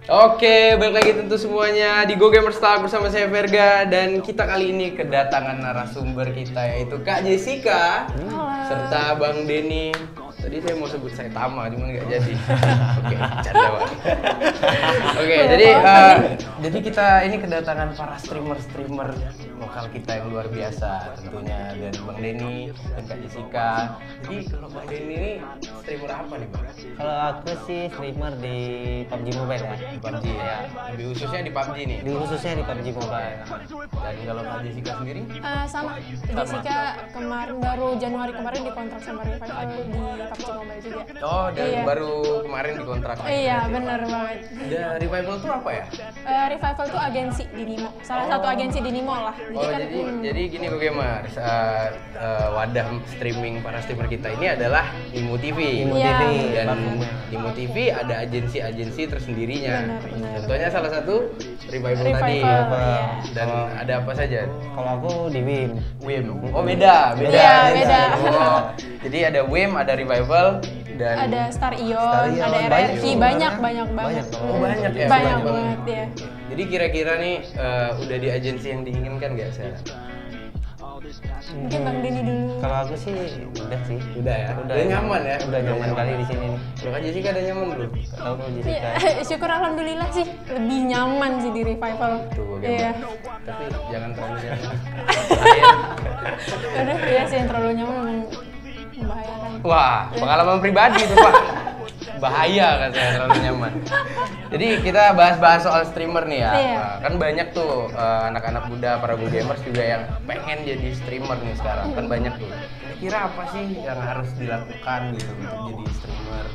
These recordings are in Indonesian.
Oke, balik lagi tentu semuanya di Go Gamers Talk bersama saya Verga, dan kita kali ini kedatangan narasumber kita yaitu Kak Jessica serta Bang Denny. Tadi saya mau sebut saya Tama, cuman nggak jadi. Oke, canda banget. Oke, jadi kita ini kedatangan para streamer lokal kita yang luar biasa tentunya, dari Bang Denny dan Kak Jessica. Jadi kalau Bang Denny ini streamer apa nih Bang? Kalau aku sih streamer di PUBG Mobile ya. Di PUBG ya. Lebih khususnya di PUBG nih. Khususnya di PUBG Mobile. Dan kalau Kak Jessica sendiri? Sama. Jessica kemarin baru Januari kemarin dikontrak sama Revival di PUBG Mobile juga. Oh, dan Iya. baru kemarin dikontrak. Iya, bener banget. Dan Revival tuh apa ya? Revival tuh agensi di Nimo. Salah satu agensi di Nimo lah. Oh, jadi gini Go Gamers, wadah streaming para streamer kita ini adalah Nimo TV. Nimo Iya. TV. Dan Nimo TV ada agensi-agensi tersendirinya. Benar. Contohnya salah satu Revival tadi. iya. Dan ada apa saja? Kalau aku di WIM. WIM. Oh, beda. Iya, beda. Oh, jadi ada WIM, ada Revival, dan Ada Star Ion, Star Ion, ada banyak RRQ, tuh, banyak banyak banget. Oh, banyak ya? Banyak Banyak banget ya. Jadi kira-kira nih udah di agensi yang diinginkan nggak sekarang? Mungkin Bang Denny dulu. Kalau aku sih udah sih. Udah ya? Udah nyaman ya? Udah nyaman kali di sini nih. Kalau Kak Jessica udah nyaman belum? Gak tahu kalau Jessica. Iya, syukur alhamdulillah sih lebih nyaman sih di Revival. Tuh, Iya. Tapi jangan terlalu nyaman. Aduh, iya sih yang terlalu nyaman memang membahayakan. Wah, pengalaman pribadi itu Pak. Bahaya katanya terlalu nyaman. Jadi kita bahas-bahas soal streamer nih ya. Iya. Nah, kan banyak tuh anak-anak muda, para Go Gamers juga yang pengen jadi streamer nih sekarang. Kan banyak tuh. Kira-kira apa sih yang harus dilakukan gitu untuk jadi streamer?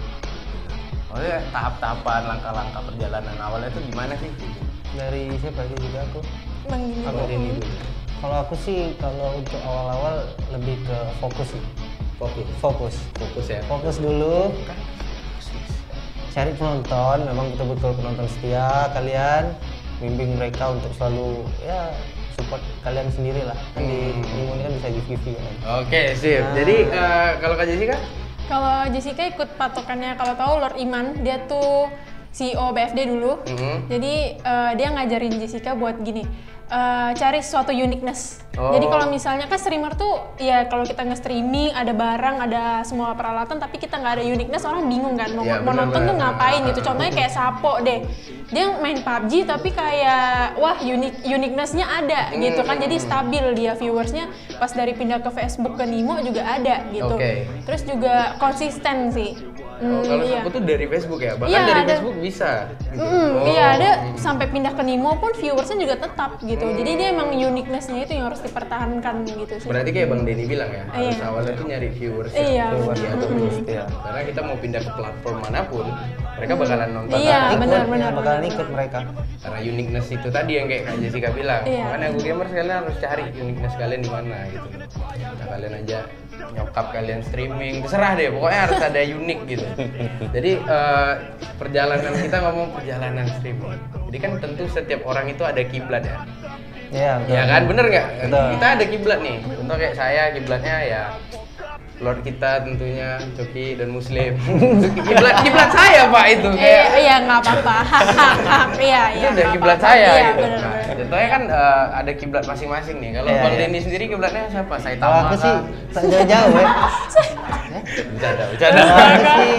Maksudnya tahap-tahapan, langkah-langkah perjalanan awalnya itu gimana sih? Dari siapa sih juga aku? Bang Denny. Aku Denny dulu. Kalau aku sih kalau untuk awal-awal lebih ke fokus sih. Fokus ya. Fokus dulu. Cari penonton, memang betul-betul penonton setia kalian, bimbing mereka untuk selalu ya support kalian sendiri lah. Kan di Nimo ini kan bisa give kan. Oke, sip. Jadi kalau Kak Jessica? Kalau Jessica ikut patokannya, kalau tahu Lord Iman, dia tuh CEO BFD dulu. Jadi dia ngajarin Jessica buat gini, cari suatu uniqueness. Oh. Jadi kalau misalnya kan streamer tuh ya kalau kita nge-streaming ada barang, ada semua peralatan, tapi kita nggak ada uniqueness, orang bingung kan mau, Ya, mau nonton tuh benar-benar. ngapain gitu. Contohnya kayak Sapo deh, dia main PUBG tapi kayak wah uniqueness-nya ada gitu kan, jadi stabil dia viewersnya. Pas dari pindah ke Facebook ke Nimo juga ada gitu. Oke. Terus juga konsisten sih. Oh, kalau Iya. aku tuh dari Facebook ya, bahkan Iya, dari ada. Facebook bisa. Gitu. Iya, ada sampai pindah ke Nimo pun viewersnya juga tetap gitu. Jadi dia emang uniqueness-nya itu yang harus dipertahankan gitu sih. Berarti kayak Bang Denny bilang ya, harus Iya. awalnya tuh nyari viewers Iya, setia atau belum Setia. setia. Karena kita mau pindah ke platform manapun, mereka bakalan nonton. Iya, kan? benar. Bakalan ikut mereka. Karena uniqueness itu tadi yang kayak Kak Jessica bilang. Iya. Makanya Go Gamers kalian harus cari uniqueness kalian di mana gitu. Nah, kalian aja nyokap kalian streaming, terserah deh, pokoknya harus ada unik gitu. Jadi perjalanan kita ngomong perjalanan streaming. Jadi kan tentu setiap orang itu ada kiblat ya. Iya, betul. Ya kan, bener nggak? Betul. Kita ada kiblat nih. Contoh kayak saya, kiblatnya ya Lord kita tentunya Coki dan Muslim. kiblat saya Pak itu kayak. Iya, nggak apa-apa. Iya, Itu iya. udah nggak kiblat apa-apa. saya Iya, gitu. benar. Nah, contohnya kan ada kiblat masing-masing nih. Kalau Iya, Bang iya. Denny sendiri kiblatnya siapa? Saya Kalau tahu aku sih tak jauh-jauh ya. Bercanda. Kalau aku sih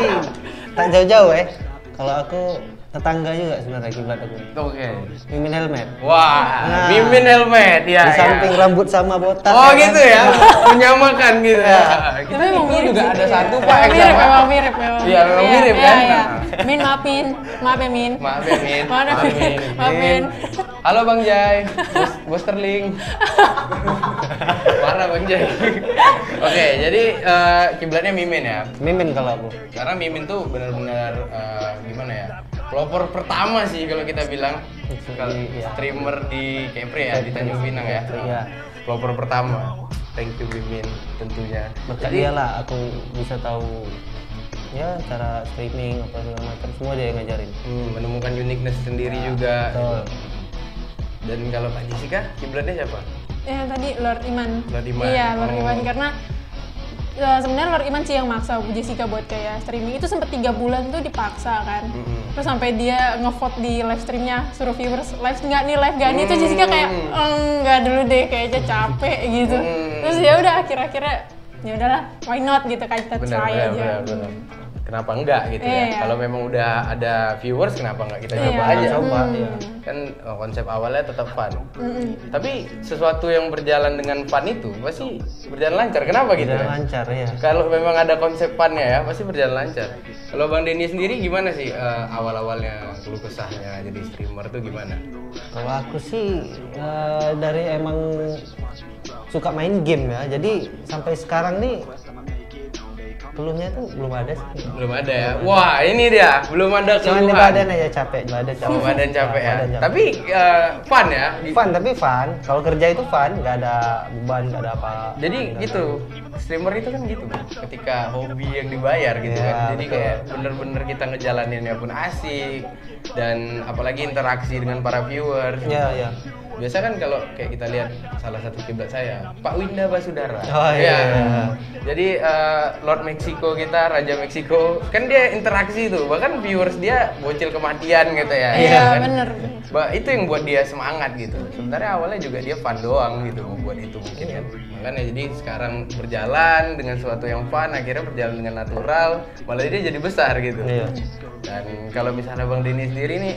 tak jauh-jauh ya. Kalau aku tetangga juga sebenarnya kiblat aku. Oke. Mimin helmet. Wah, Nah. mimin helmet ya. Di samping rambut sama botak. Oh ya kan? gitu ya, menyamakan gitu ya. Kita Tapi emang dulu mirip juga sih. ada satu Iya. Pak yang Mirip, sama. memang mirip. Iya, memang mirip Iya, kan? iya. Nah. Min, maafin. Maaf ya, Min. Maaf ya Min. Maaf ya, Min. Maaf, Min. Halo Bang Jai, Bos Sterling. Parah Bang Jai. Oke, jadi kiblatnya Mimin ya. Mimin kalau aku. Karena Mimin tuh benar-benar gimana ya? Pelopor pertama sih kalau kita bilang. Kalau Iya. streamer di Kepri ya, di Tanjung Pinang ya. Iya. Pelopor pertama. Thank you Mimin tentunya. Berkat dia lah aku bisa tahu ya cara streaming apa segala macam, semua dia yang ngajarin. Menemukan uniqueness sendiri juga. Betul. Dan kalau Kak Jessica, kiblatnya siapa? Ya tadi Lord Iman. Lord Iman. Iya, Lord Oh. Iman karena sebenarnya Lord Iman sih yang maksa Jessica buat kayak streaming. Itu sempet 3 bulan tuh dipaksa kan. Terus sampai dia ngevote di live streamnya, suruh viewers live nggak nih, itu Jessica kayak enggak dulu deh, kayaknya capek gitu. Terus ya udah akhir-akhirnya ya udahlah, why not gitu kan, kita try aja. Bener. Kenapa enggak gitu ya? Kalau memang udah ada viewers, kenapa enggak kita coba aja? Kan konsep awalnya tetap fun. Tapi sesuatu yang berjalan dengan fun itu pasti berjalan lancar. Kenapa gitu? Berjalan lancar ya. Kalau memang ada konsep funnya ya, pasti berjalan lancar. Kalau Bang Denny sendiri gimana sih awal-awalnya keluh kesahnya jadi streamer tuh gimana? Kalau aku sih dari emang suka main game ya. Jadi sampai sekarang nih keluhnya tuh belum ada sih. Belum ada ya? Wah, ini dia, belum ada Cuman di keluhan. badan aja capek, badan capek. Badan capek ya? Badan capek. Tapi fun ya? Fun, tapi fun. Kalau kerja itu fun, nggak ada beban, nggak ada apa. Jadi gitu, streamer itu kan gitu, ketika hobi yang dibayar gitu Ya, kan. Jadi betul. kayak bener-bener kita ngejalaninnya pun asik, dan apalagi interaksi dengan para viewers. Iya. Biasa kan kalau kayak kita lihat salah satu kiblat saya, Pak Winda Basudara. Oh, iya. Jadi Lord Meksiko kita, Raja Meksiko, kan dia interaksi tuh, bahkan viewers dia bocil kematian gitu ya. Iya, kan? bener. Itu yang buat dia semangat gitu. Sebenarnya awalnya juga dia fun doang gitu membuat itu mungkin kan. Makanya jadi sekarang berjalan dengan sesuatu yang fun, akhirnya berjalan dengan natural, malah dia jadi besar gitu. Iya. Dan kalau misalnya Bang Denny sendiri nih,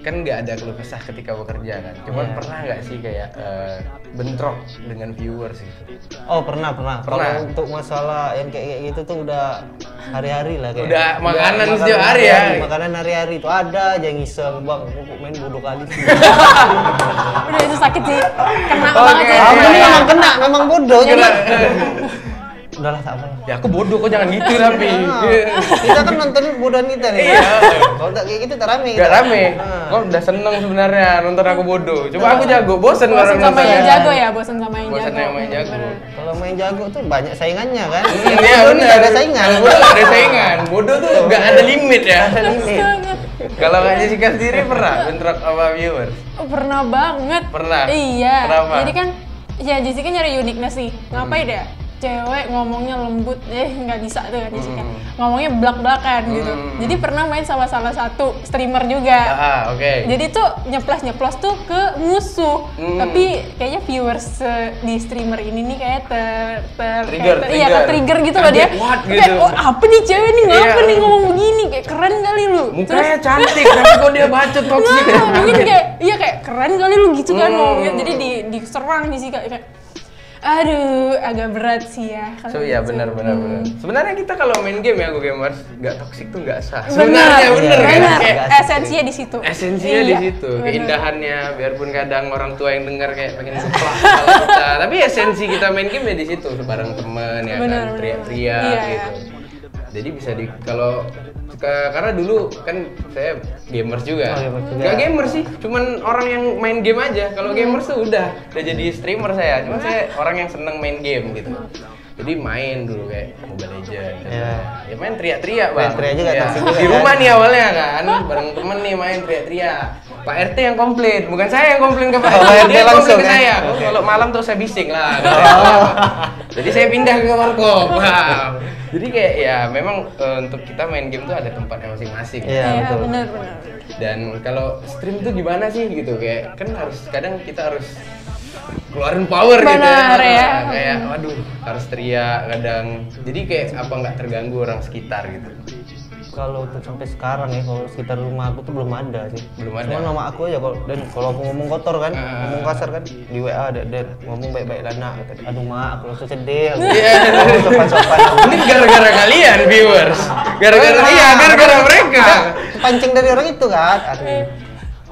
kan nggak ada keluh kesah ketika bekerja kan. Cuman pernah nggak sih kayak bentrok dengan viewers gitu? Oh pernah. Kalau untuk masalah yang kayak gitu tuh udah hari-hari lah kayak. Udah makanan setiap hari ya? Makanan hari-hari itu ada aja yang iseng, bang, kok main bodoh kali sih. Udah itu sakit sih, kena Oke. banget sih. Memang kena, memang bodoh. Jadi udahlah tak apa. Ya aku bodoh kok, jangan gitu tapi. Kita kan nonton bodohan kita nih. Iya. Kalau tak kayak gitu tak rame. Gak rame. Kok udah seneng sebenarnya nonton aku bodoh. Coba aku jago, bosen Bosen orang sama nonton yang ya. jago ya, bosen sama yang Bosen jago. yang main jago. Bener. Kalau main jago tuh banyak saingannya kan. Iya Bodoh nih bener. nggak ada saingan. Bodoh gak ada saingan. Bodoh tuh gak ada limit ya. Ada limit. Banget. Kalau Kak Jessica sendiri pernah bentrok sama viewers? Oh, pernah banget. Pernah? Iya. Kenapa? Jadi kan ya Jessica nyari uniqueness nih. Ngapain ya? Cewek ngomongnya lembut, nggak bisa tuh kan Jessica. Ngomongnya belak-belakan gitu. Jadi pernah main sama salah satu streamer juga. Oke. Jadi tuh nyeplos tuh ke musuh. Tapi kayaknya viewers di streamer ini nih kayak Trigger. iya, ke-trigger gitu loh dia. Kaget, what Kayak, gitu. oh apa nih cewek nih, ngapa Iya. nih ngomong begini, kayak keren kali lu. Mukanya cantik, tapi kok dia bacot toksik. Nah, mungkin kayak keren kali lu gitu kan ngomongnya. Jadi diserang sih kayak aduh, agak berat sih ya. So iya benar. Sebenarnya kita kalau main game ya, Go Gamers, nggak toksik tuh nggak sah. Benar, Sebenarnya bener kan? benar. Kayak Esensinya di situ. esensinya di Iya, situ, benar. keindahannya, biarpun kadang orang tua yang dengar kayak pengen geplak kepala kita, tapi esensi kita main game ya di situ, bareng temen ya Benar, kan, benar. teriak-teriak Iya, gitu. Jadi bisa karena dulu kan saya gamers juga. Oh, gamers juga. Nggak gamers sih, cuman orang yang main game aja. Kalau gamers tuh udah jadi streamer saya. Cuman saya orang yang seneng main game gitu. Jadi main dulu kayak Mobile Legends. Iya. Ya main teriak-teriak bang. Main teriak juga, Iya. toxic juga Di kan? rumah nih awalnya kan, bareng temen nih main teriak-teriak. Pak RT yang komplain, bukan saya yang komplain ke Pak RT. Pak RT Dia langsung, komplain ke kan? saya. Oh, kalau malam tuh saya bising lah. Jadi saya pindah ke warkop. Wow. Jadi kayak ya memang untuk kita main game tuh ada tempatnya masing-masing. Iya, Iya, betul. benar. Dan kalau stream tuh gimana sih gitu, kayak kan kadang kita harus keluarin power gitu Benar, ya. Kayak waduh harus teriak kadang, jadi kayak apa nggak terganggu orang sekitar gitu. Kalau untuk sampai sekarang ya, kalau sekitar rumah aku tuh belum ada sih. Belum ada. Cuma nama aku aja kalau aku ngomong kotor kan, ngomong kasar kan di WA ada ngomong baik-baik lah nak. Aduh mak, aku langsung sedih. Aku ngomong sopan-sopan. Ini gara-gara kalian viewers, gara-gara mereka. Pancing dari orang itu kan. Aduh.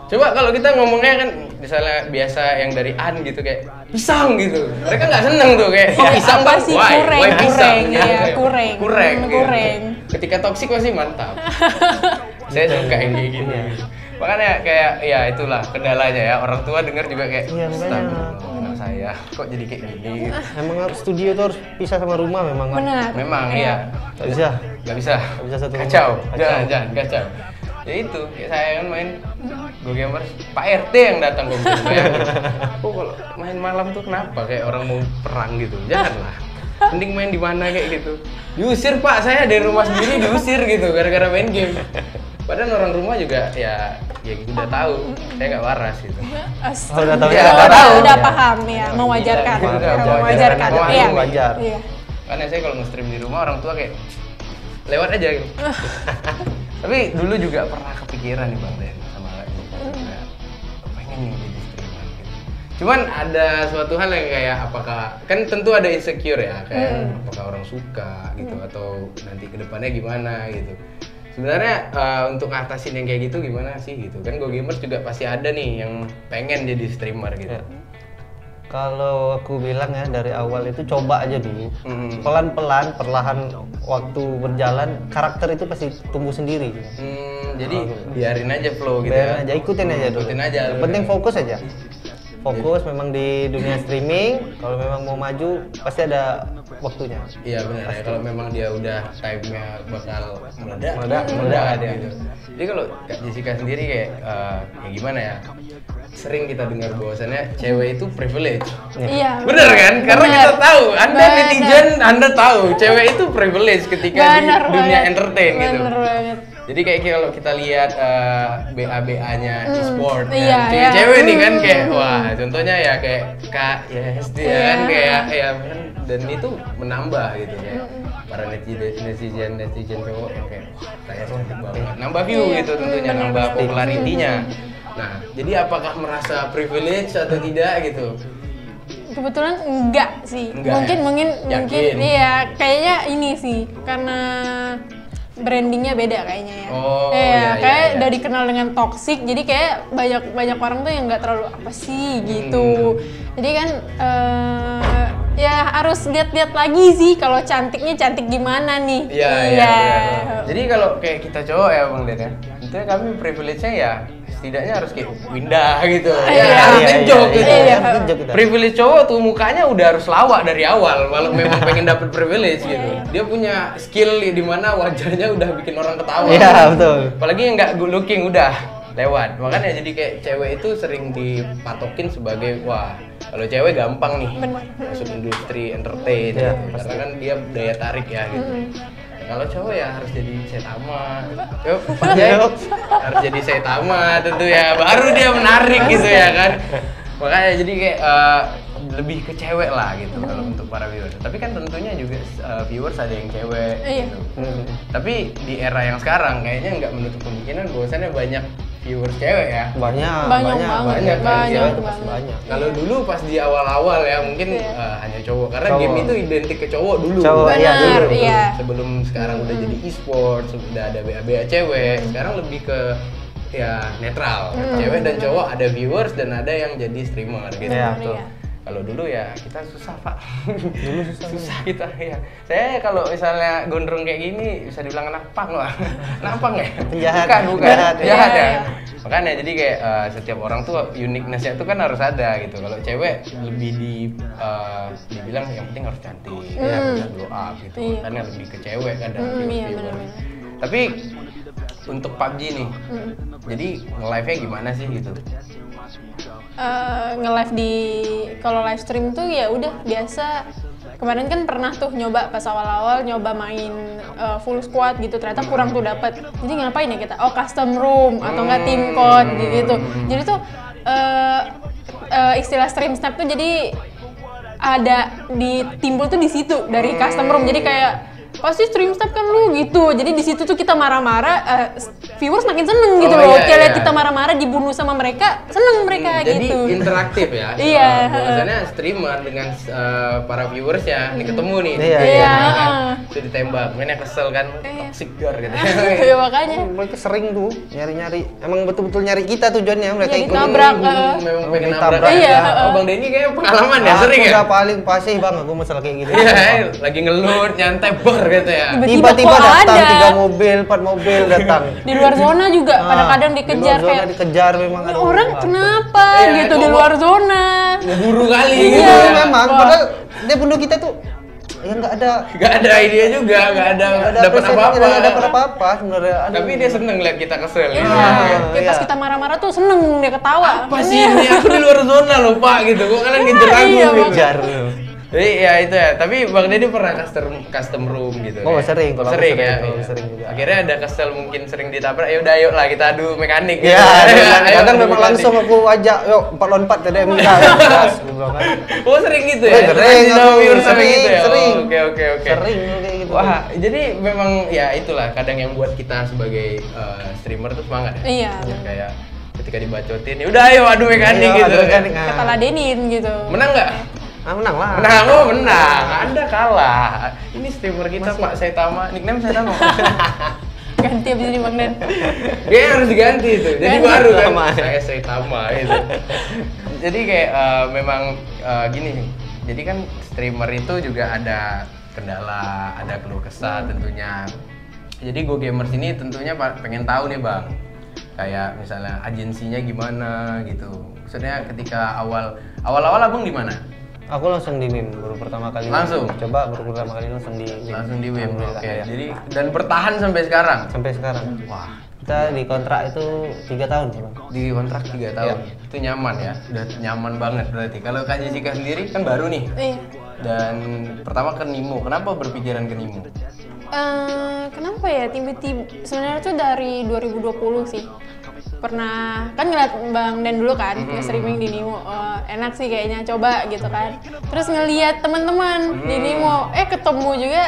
Coba kalau kita ngomongnya kan misalnya biasa yang dari an gitu kayak pisang gitu, mereka nggak seneng tuh kayak Oh, pisang apa bang, sih? why Kureng, pisang? iya, Gitu. kureng. Kureng. Kureng. Ketika toksik pasti mantap. Saya suka yang kayak gini. Makanya kayak ya itulah kendalanya ya, orang tua dengar juga kayak Iya, makanya. "Astagfirullah, anak saya kok jadi kayak gini." Emang studio tuh harus pisah sama rumah memang kan? Benar. Memang iya. Gak bisa. Nggak bisa. Nggak bisa satu rumah. Kacau. Kacau. Jangan kacau. Ya itu, kayak saya kan main Go Gamers, Pak RT yang datang komplain. Bayangin. Oh kalau main malam tuh kenapa kayak orang mau perang gitu? Janganlah. Mending main di mana kayak gitu. Diusir Pak, saya dari rumah sendiri diusir gitu gara-gara main game. Padahal orang rumah juga ya udah tahu saya nggak waras gitu. Udah tahu Ya, ya, udah paham ya, mewajarkan. Mewajarkan. Iya. Wajar. Iya. Karena saya kalau nge-stream di rumah orang tua kayak lewat aja gitu. Tapi dulu juga pernah kepikiran nih Bang Den sama lagi. Pengen nih jadi streamer gitu. Cuman ada suatu hal yang kayak apakah kan tentu ada insecure ya, kayak apakah orang suka gitu atau nanti kedepannya gimana gitu. Sebenarnya untuk ngatasin yang kayak gitu gimana sih gitu kan? Go Gamers juga pasti ada nih yang pengen jadi streamer gitu. Kalau aku bilang ya dari awal itu coba aja dulu. Pelan-pelan, perlahan waktu berjalan karakter itu pasti tumbuh sendiri. Jadi biarin aja flow gitu Biarin ya. aja, ikutin aja dulu. Ikutin aja. Yang penting fokus aja. Fokus memang di dunia streaming. Kalau memang mau maju pasti ada waktunya. Iya benar ya, kalau memang dia udah time-nya bakal meledak dia. Gitu. Jadi kalau Kak Jessica sendiri kayak gimana ya? Sering kita dengar bahwasannya cewek itu privilege. Iya. Bener kan? Karena kita tahu, Anda netizen, Anda tahu cewek itu privilege ketika di dunia entertain gitu. Bener banget. Jadi kayak kalau kita lihat BA-BA-nya e-sport Iya, kan, cewek nih kan kayak wah contohnya ya kayak Kak Yes dia kan kayak ya kan, dan itu menambah gitu kayak para netizen cowok yang kayak kayak cantik banget, nambah view gitu tentunya, nambah popularitinya. Nah jadi apakah merasa privilege atau tidak gitu? Kebetulan enggak sih. Enggak, Mungkin yakin? iya kayaknya ini sih karena brandingnya beda kayaknya ya. Oh, iya, iya, kayak iya. udah dikenal dengan toxic, jadi kayak banyak orang tuh yang nggak terlalu apa sih gitu. Jadi kan ya harus lihat-lihat lagi sih kalau cantiknya cantik gimana nih. Iya. Jadi kalau kayak kita cowok ya Bang Den ya, tentunya kami privilege-nya ya setidaknya harus kayak Winda gitu. Iya, Harus ngejok gitu. Iya. Privilege cowok tuh mukanya udah harus lawak dari awal walau memang pengen dapet privilege gitu. Dia punya skill di mana wajahnya udah bikin orang ketawa. Iya, betul. Apalagi yang nggak good looking udah lewat. Makanya jadi kayak cewek itu sering dipatokin sebagai wah, kalau cewek gampang nih masuk industri entertain Iya, gitu. Karena kan dia daya tarik ya gitu. Kalau cowok ya harus jadi Saitama. Yuk, Pak Jai, harus jadi Saitama tentu ya. Baru dia menarik gitu ya kan. Makanya jadi kayak lebih ke cewek lah gitu kalau untuk para viewers. Tapi kan tentunya juga viewers ada yang cewek gitu. Tapi di era yang sekarang kayaknya nggak menutup kemungkinan bahwasannya banyak viewers cewek ya. Banyak kan, cewek itu banget. pasti banyak. Kalau dulu pas di awal-awal ya mungkin hanya cowok karena Cowok. game itu identik ke cowok dulu. Cowok, iya, Benar, dulu. iya. Sebelum sekarang udah jadi e-sport, sudah ada BA-BA cewek, sekarang lebih ke ya netral. Cewek dan cowok ada viewers dan ada yang jadi streamer gitu. Iya, betul. Iya. Kalau dulu ya kita susah Pak. Dulu susah kita ya. Saya kalau misalnya gondrong kayak gini bisa dibilang anak pang lah. Anak pang ya? Penjahat. Bukan. Penjahat, Jahat ya. Iya. Makanya jadi kayak setiap orang tuh uniqueness-nya itu kan harus ada gitu. Kalau cewek lebih dibilang yang penting harus cantik, ya bisa blow up gitu. Iya. Karena lebih ke cewek kan dan Iya, viewers. benar-benar. Tapi untuk PUBG nih, jadi nge-live-nya gimana sih gitu? Nge-live di kalau live stream tuh ya udah biasa. Kemarin kan pernah tuh nyoba pas awal-awal nyoba main full squad gitu, ternyata kurang tuh dapat. Jadi ngapain ya kita? Oh, custom room atau enggak team code gitu. Jadi tuh istilah stream snap tuh jadi ada di timbul tuh di situ dari custom room. Jadi kayak pasti stream snap kan lu gitu. Jadi di situ tuh kita marah-marah, viewers makin seneng gitu loh. Iya, Kayak lihat iya. kita marah-marah dibunuh sama mereka, seneng mereka Jadi gitu. interaktif ya. Iya. Bahwasannya streamer dengan para viewers ya, ini ketemu nih. Iya, iya. Itu ditembak, mainnya kesel kan, toxic girl gitu. Ya makanya. Mereka sering tuh nyari-nyari. Emang betul-betul nyari kita tujuannya mereka Ya, ikut. ditabrak. Memang pengen Ditabrak. nabrak. Iya. Oh, Bang Denny kayaknya pengalaman ya, Aku sering ya? udah paling pasti bang, aku masalah kayak gitu. Iya, lagi ngelut, nyantai ber gitu ya. Tiba-tiba kok datang ada. 3 mobil, 4 mobil datang. Di luar zona juga kadang-kadang Di dikejar luar zona kayak dikejar memang. "Ini aduh, orang apa. kenapa Iya, gitu di kok- luar zona. Ngeburu kali Iya, gitu Iya ya. memang, Wah. padahal dia bunuh kita tuh ya nggak ada Gak ada idea juga, gak ada dapat apa-apa. nggak dapat apa-apa sebenarnya. Aduh. Tapi dia seneng lihat kita kesel. Iya, gitu. kayak pas iya. kita marah-marah tuh seneng dia ketawa. Apa sih ini? Aku di luar zona loh Pak gitu. Kok kalian ngejar aku? Iya, gitu. Kejar. Jadi ya itu ya, tapi Bang Denny pernah custom room gitu. Oh, kayak? sering, kalau aku Sering sering, ya. kalau Iya. sering juga. Akhirnya ada kesel mungkin sering ditabrak, ya udah ayo lah kita adu mekanik gitu. Iya, Ayo kadang adu memang mekanik. langsung aku ajak, yuk 4 lawan 4 TDM enggak. Gas, gua bilang kan. Oh sering gitu ya? Sering, Sama aku viewers sampai gitu ya? sering. Oh, Oke. Sering kayak gitu. Wah, jadi memang ya itulah kadang yang buat kita sebagai streamer tuh semangat ya. Iya. Ya, kayak ketika dibacotin, ya udah ayo adu mekanik Iya, gitu. adu mekanik. Kita ladenin gitu. Menang nggak? Menang lah. Menang, menang. Anda kalah. Ini streamer kita Pak Saitama, nickname Saitama. Ganti abis ini Bang Den. Dia harus diganti itu. Jadi Ganti. baru kan Saitama. saya Saitama itu. Jadi kayak memang gini nih. Jadi kan streamer itu juga ada kendala, ada keluh kesah tentunya. Jadi Go Gamers ini tentunya pengen tahu nih Bang. Kayak misalnya agensinya gimana gitu. Maksudnya ketika awal-awal Abang di mana? Aku langsung di WIM baru pertama kali. Langsung? Coba baru pertama kali langsung di WIM. Langsung di WIM. Alhamdulillah, Oke. ya. Jadi dan bertahan sampai sekarang. Sampai sekarang. Wah, Kita di kontrak itu 3 tahun, Bang. di kontrak 3 tahun. Itu nyaman ya. Udah nyaman banget berarti. Kalau Kak Jessica sendiri kan baru nih. Iya. Dan pertama ke Nimo. Kenapa berpikiran ke Nimo? Kenapa ya tiba-tiba sebenarnya tuh dari 2020 sih pernah kan ngeliat Bang Dan dulu kan nge-streaming di Nimo, enak sih kayaknya coba gitu kan, terus ngeliat teman-teman di Nimo ketemu juga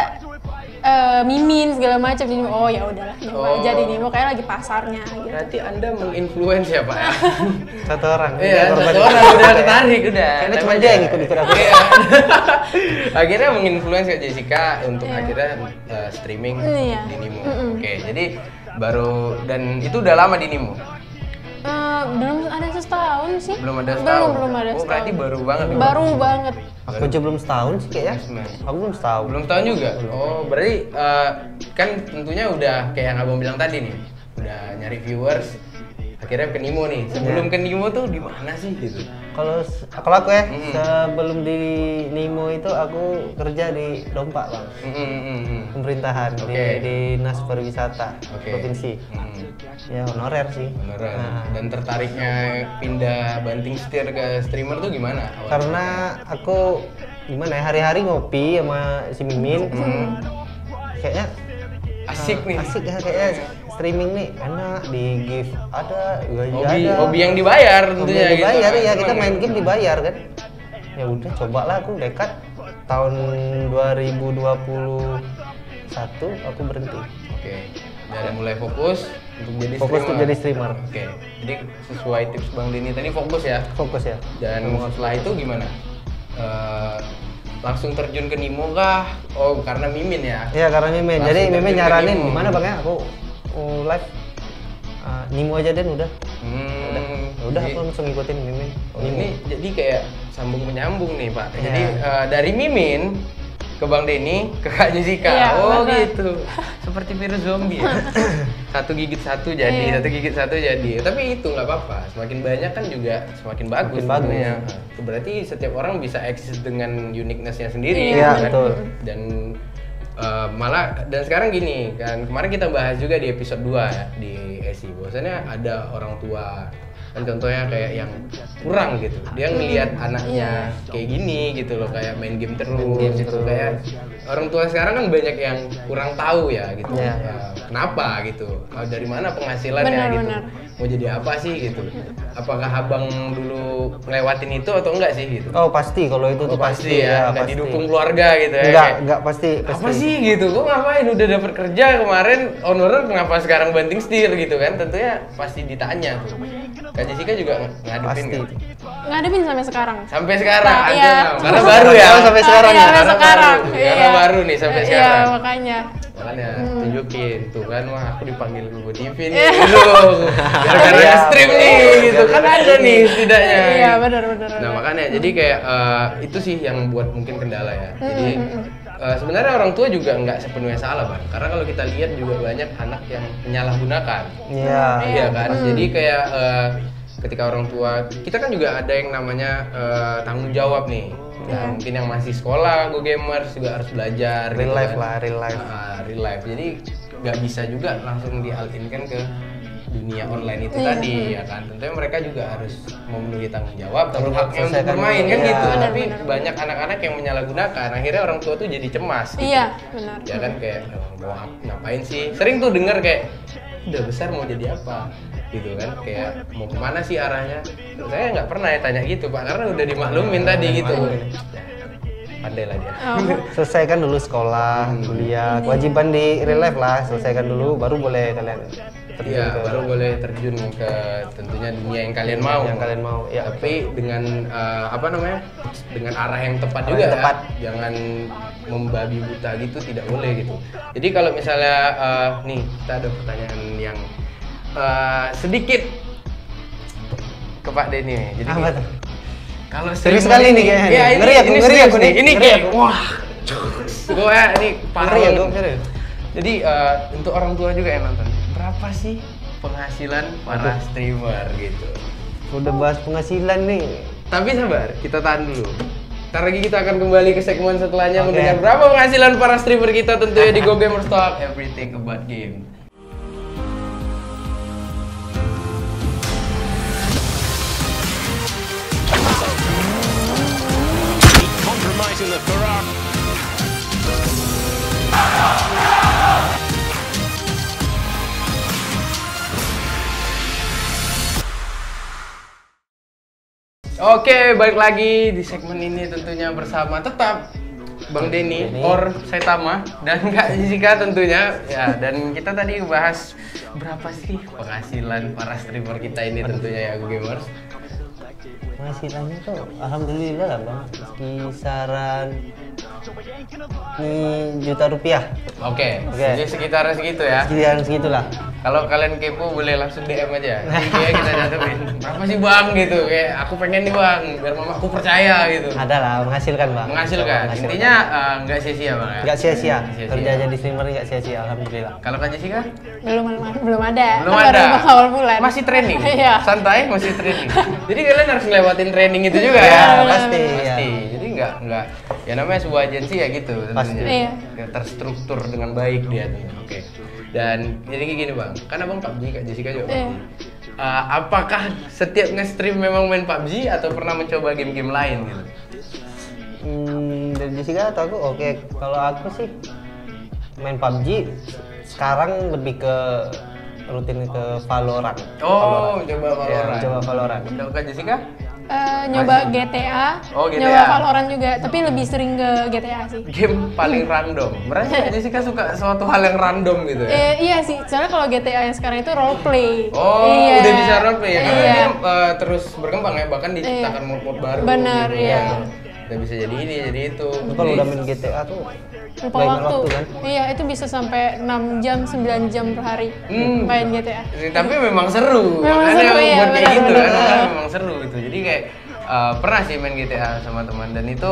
Mimin segala macam di Nimo, oh ya udahlah nyoba aja di Nimo kayak lagi pasarnya gitu. Berarti Anda menginfluence ya Pak ya? Satu orang. Iya, korban. satu orang udah tertarik udah. Kayaknya cuma Namanya. dia yang ikut-ikut aku. Iya. Akhirnya menginfluence Kak Jessica untuk akhirnya streaming Iya. di Nimo. Oke, jadi baru dan itu udah lama di Nimo. Belum ada setahun sih. Belum ada setahun. Belum ada Oh, setahun. berarti baru banget. nih, Bang. Baru banget. Aku aja belum setahun sih kayaknya. Aku belum setahun. Belum tahu juga. Oh, berarti kan tentunya udah kayak yang Abang bilang tadi nih. Udah nyari viewers. Akhirnya ke Nimo nih. Sebelum ke Nimo tuh di mana sih gitu? Kalau aku ya, sebelum di Nimo itu aku kerja di Dompak, Bang. Pemerintahan Oke. di Dinas Pariwisata Oke. Provinsi. Ya honorer sih. Beneran. Nah, Dan tertariknya pindah banting setir ke streamer tuh gimana? awalnya? karena aku gimana ya, hari-hari ngopi sama si Mimin. Kayaknya Asik nih. asik ya, kayaknya streaming nih enak, di gift ada, gaji Hobi, ada. hobi yang dibayar Hobi tentunya yang dibayar gitu. ya, kita Emang main ya? game dibayar kan. Ya udah cobalah aku dekat tahun 2021 aku berhenti. Oke. Dan mulai fokus untuk jadi Fokus streamer. untuk jadi streamer. Oke. Jadi sesuai tips Bang Denny tadi fokus ya. Fokus ya. Dan setelah itu gimana? Langsung terjun ke Nimo kah? Oh, karena Mimin ya. Iya karena Mimin. Langsung Jadi terjun Mimin ke nyaranin Nimo. gimana Bang ya, aku live Nimo aja Den udah. Udah Jadi- aku langsung ngikutin Mimin. Oh, ini jadi kayak sambung menyambung nih Pak. Iya. Jadi dari Mimin ke Bang Denny ke Kak Jessica. Iya, Oh benar. gitu. Seperti virus zombie ya. Satu gigit satu jadi, Iya. satu gigit satu jadi. Tapi itu nggak apa-apa. Semakin banyak kan juga semakin bagus. Semakin bagus. tentunya. Itu berarti setiap orang bisa eksis dengan uniqueness-nya sendiri. Iya, kan? betul. Dan malah dan sekarang gini kan kemarin kita bahas juga di episode 2 ya di ESI bahwasannya ada orang tua kan contohnya kayak yang kurang gitu dia ngelihat anaknya kayak gini gitu loh kayak main game terus gitu kayak orang tua sekarang kan banyak yang kurang tahu ya gitu Iya. ya, kenapa gitu dari mana penghasilannya Benar, gitu benar. mau jadi apa sih gitu apakah abang dulu ngelewatin itu atau enggak sih gitu Oh pasti kalau itu tuh pasti ya nggak pasti. didukung keluarga gitu ya kayak, Enggak pasti. apa sih gitu kok ngapain udah dapat kerja kemarin honorer kenapa sekarang banting setir gitu kan tentunya pasti ditanya tuh Kak Jessica juga ngadepin Pasti. kan? Ngadepin sampai sekarang. Sampai sekarang Nah, ada iya. karena baru ya Oh, sampai sekarang Iya, ya? sampai Karena sekarang. baru. Karena baru nih sampai Iya, sekarang. makanya. makanya tunjukin tuh kan wah aku dipanggil Google TV nih Iya. gitu gara-gara Iya, stream nih gitu kan ada nih setidaknya Iya, benar-benar. nah makanya jadi kayak itu sih yang buat mungkin kendala ya jadi sebenarnya orang tua juga nggak sepenuhnya salah bang karena kalau kita lihat juga banyak anak yang menyalahgunakan Iya. iya kan jadi kayak ketika orang tua kita kan juga ada yang namanya tanggung jawab nih ya, mungkin yang masih sekolah Go Gamers juga harus belajar Real gitu life kan. lah, real life. Real life jadi nggak bisa juga langsung dialinkan ke dunia online itu Iya. tadi ya kan. Tentunya mereka juga harus memenuhi tanggung jawab dan haknya untuk Selesaikan bermain kan dulu, gitu. iya. Tapi Benar. banyak anak-anak yang menyalahgunakan. Akhirnya orang tua tuh jadi cemas. Gitu. Iya, benar. Ya kan kayak mau ngapain sih? Sering tuh denger kayak udah besar mau jadi apa? Gitu kan kayak mau kemana sih arahnya? Saya nggak pernah ya tanya gitu Pak karena udah dimaklumin tadi gitu. Pandai lah dia. Oh. Selesaikan dulu sekolah, kuliah, kewajiban di real life lah, selesaikan dulu baru boleh kalian terjun Iya, ke baru boleh terjun ke tentunya dunia yang kalian mau. yang kalian mau. Ya, Tapi dengan apa namanya? Dengan arah yang tepat Arah juga yang ya. tepat. Jangan membabi buta gitu tidak boleh gitu. Jadi kalau misalnya nih kita ada pertanyaan yang sedikit ke Pak Denny nih. Jadi apa tuh? kalau Serius streamer sekali ini, nih kayaknya. ya, Ngeri aku, ini ngeri serius aku nih. nih. Ini Ngeri kayak aku. wah. Gue ini parah. Ngeri aku, banget. ngeri. Jadi untuk orang tua juga yang nonton, berapa sih penghasilan para streamer gitu? Udah bahas penghasilan nih. Tapi sabar, kita tahan dulu. Ntar lagi kita akan kembali ke segmen setelahnya Oke. mendengar berapa penghasilan para streamer kita tentunya di Go Gamers Talk Everything About Game. Compromising the Ferrari. Oke, balik lagi di segmen ini tentunya bersama tetap Bang Denny or Saitama dan Kak Jessica tentunya ya. Dan kita tadi bahas berapa sih penghasilan para streamer kita ini tentunya ya Go Gamers. Penghasilannya tuh alhamdulillah lah bang, kisaran juta rupiah. Oke, Oke. jadi sekitar segitu ya. Kisaran segitulah. Kalau kalian kepo boleh langsung DM aja. Kayak kita cantumin. Berapa sih Bang gitu. Kayak aku pengen nih Bang, biar mamaku percaya gitu. Ada lah, menghasilkan bang. Menghasilkan. Intinya nggak sia-sia Bang ya. nggak sia-sia. Sia-sia. Kerja jadi streamer nggak sia-sia, alhamdulillah. Kalau Kak Jessica? Belum ada. Belum Kan ada. baru awal bulan. Masih training. Iya. Santai, masih training. Jadi kalian harus ngelewatin training itu juga Ya, ya. pasti, Pasti. ya. Jadi nggak ya namanya sebuah agensi ya gitu Pasti. tentunya. Iya. Ya, terstruktur dengan baik dia tentunya. Oke. Dan jadi kayak gini Bang, kan Abang PUBG, Kak Jessica juga Iya. PUBG. Apakah setiap nge-stream memang main PUBG atau pernah mencoba game-game lain gitu? Dari Jessica atau aku? Oke, kalau aku sih main PUBG sekarang lebih ke rutin ke Valorant. Oh, Valorant. coba Ya, Valorant. coba Valorant. Kalau Kak Jessica? Nyoba GTA, Oh, GTA. nyoba Valorant juga, tapi lebih sering ke GTA sih. Game paling random. Berarti Kak Jessica suka suatu hal yang random gitu ya? Iya sih, soalnya kalau GTA yang sekarang itu roleplay. Oh, Iya. udah bisa roleplay ya? Karena Iya. dia terus berkembang ya, bahkan diciptakan mod-mod baru. Benar, gitu, iya. ya. Udah bisa jadi ini, jadi itu. Itu kalau udah main GTA tuh Lupa nggak ingat waktu. kan? Iya, itu bisa sampai 6 jam, 9 jam per hari main GTA. Tapi memang seru. Memang Makanya seru, iya, buat kayak gitu benar-benar. kan, makanya memang seru gitu. Jadi kayak pernah sih main GTA sama teman dan itu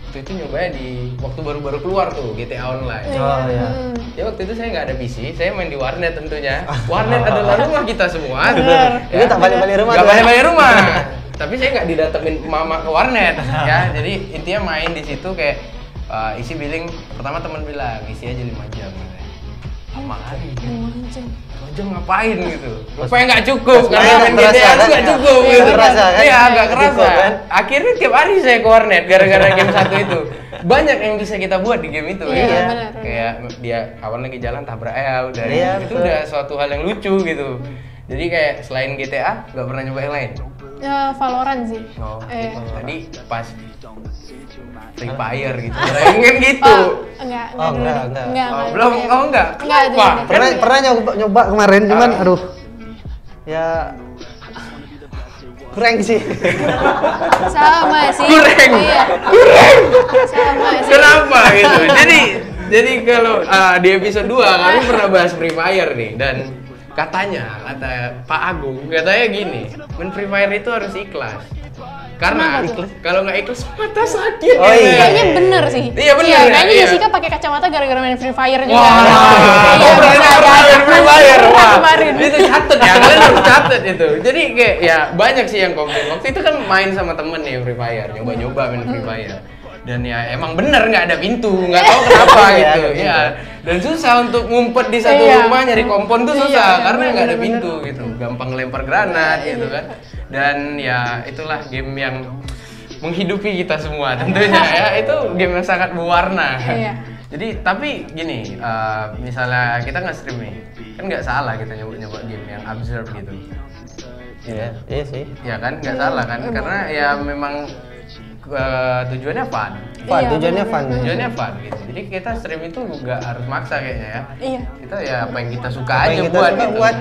waktu itu nyobanya di waktu baru-baru keluar tuh GTA Online. Oh ya. Ya waktu itu saya nggak ada PC, saya main di warnet tentunya. Warnet adalah rumah kita semua. Benar. Itu tak balik-balik rumah Nggak tuh. balik-balik rumah. Tapi saya nggak didatengin mama ke warnet ya. Jadi intinya main di situ kayak isi billing pertama teman bilang isi aja 5 jam. Lama kali. 5 jam. 2 jam ngapain gitu? Rupanya nggak cukup Pas karena main main terasa GTA kan? tuh nggak cukup Iya, gitu. nggak kerasa kan? Iya, nggak Cukup kerasa. kan? Akhirnya tiap hari saya ke warnet gara-gara game satu itu. Banyak yang bisa kita buat di game itu Iya, ya. benar. Kayak dia kawan lagi jalan tabrak ya udah. Iya, Itu betul. udah suatu hal yang lucu gitu. Jadi kayak selain GTA nggak pernah nyoba yang lain. Ya, Valorant sih. Oh, Eh. tadi pas Free Fire gitu. Pengen gitu. Oh, enggak Oh, dulu enggak, deh. enggak. Enggak, Oh, enggak. belum, oh enggak. Enggak, Kenapa? dulu deh. Pernah nyoba kemarin cuman aduh. Ya kurang sih. Sama sih. Kurang. Iya. Sama sih. Kenapa gitu? Jadi kalau di episode 2 kami pernah bahas Free Fire nih dan katanya kata Pak Agung katanya gini, main Free Fire itu harus ikhlas. Karena Kenapa tuh? kalau nggak ikhlas mata sakit. Oh, gitu. iya. Kayaknya bener sih. Iya, bener ya, Kayaknya iya. Jessica pakai kacamata gara-gara main Free Fire juga. Wah, Iya, berarti bisa pernah aja. main Free Fire. Wah, Kemarin. itu catet ya, kalian harus catet itu. Jadi kayak ya banyak sih yang komplain. Waktu itu kan main sama temen nih Free Fire, nyoba-nyoba main Free Fire. Dan ya emang bener nggak ada pintu, nggak tahu kenapa Iya, gitu ada ya. Dan susah untuk ngumpet di satu Iya. rumah nyari kompon tuh susah Iya, karena nggak ada bener-bener. pintu gitu. Gampang lempar granat gitu kan. Dan ya itulah game yang menghidupi kita semua tentunya ya. Itu game yang sangat berwarna. Iya. Jadi tapi gini, misalnya kita nggak stream nih, kan nggak salah kita nyoba game yang observe gitu. Iya, iya sih. Ya kan nggak salah kan, karena ya memang tujuannya fun. Fun, Iya, tujuannya bener. fun. Tujuannya fun gitu. Jadi kita stream itu nggak harus maksa kayaknya ya. Iya. Kita ya apa yang kita suka Apa aja yang kita buat suka gitu. buat.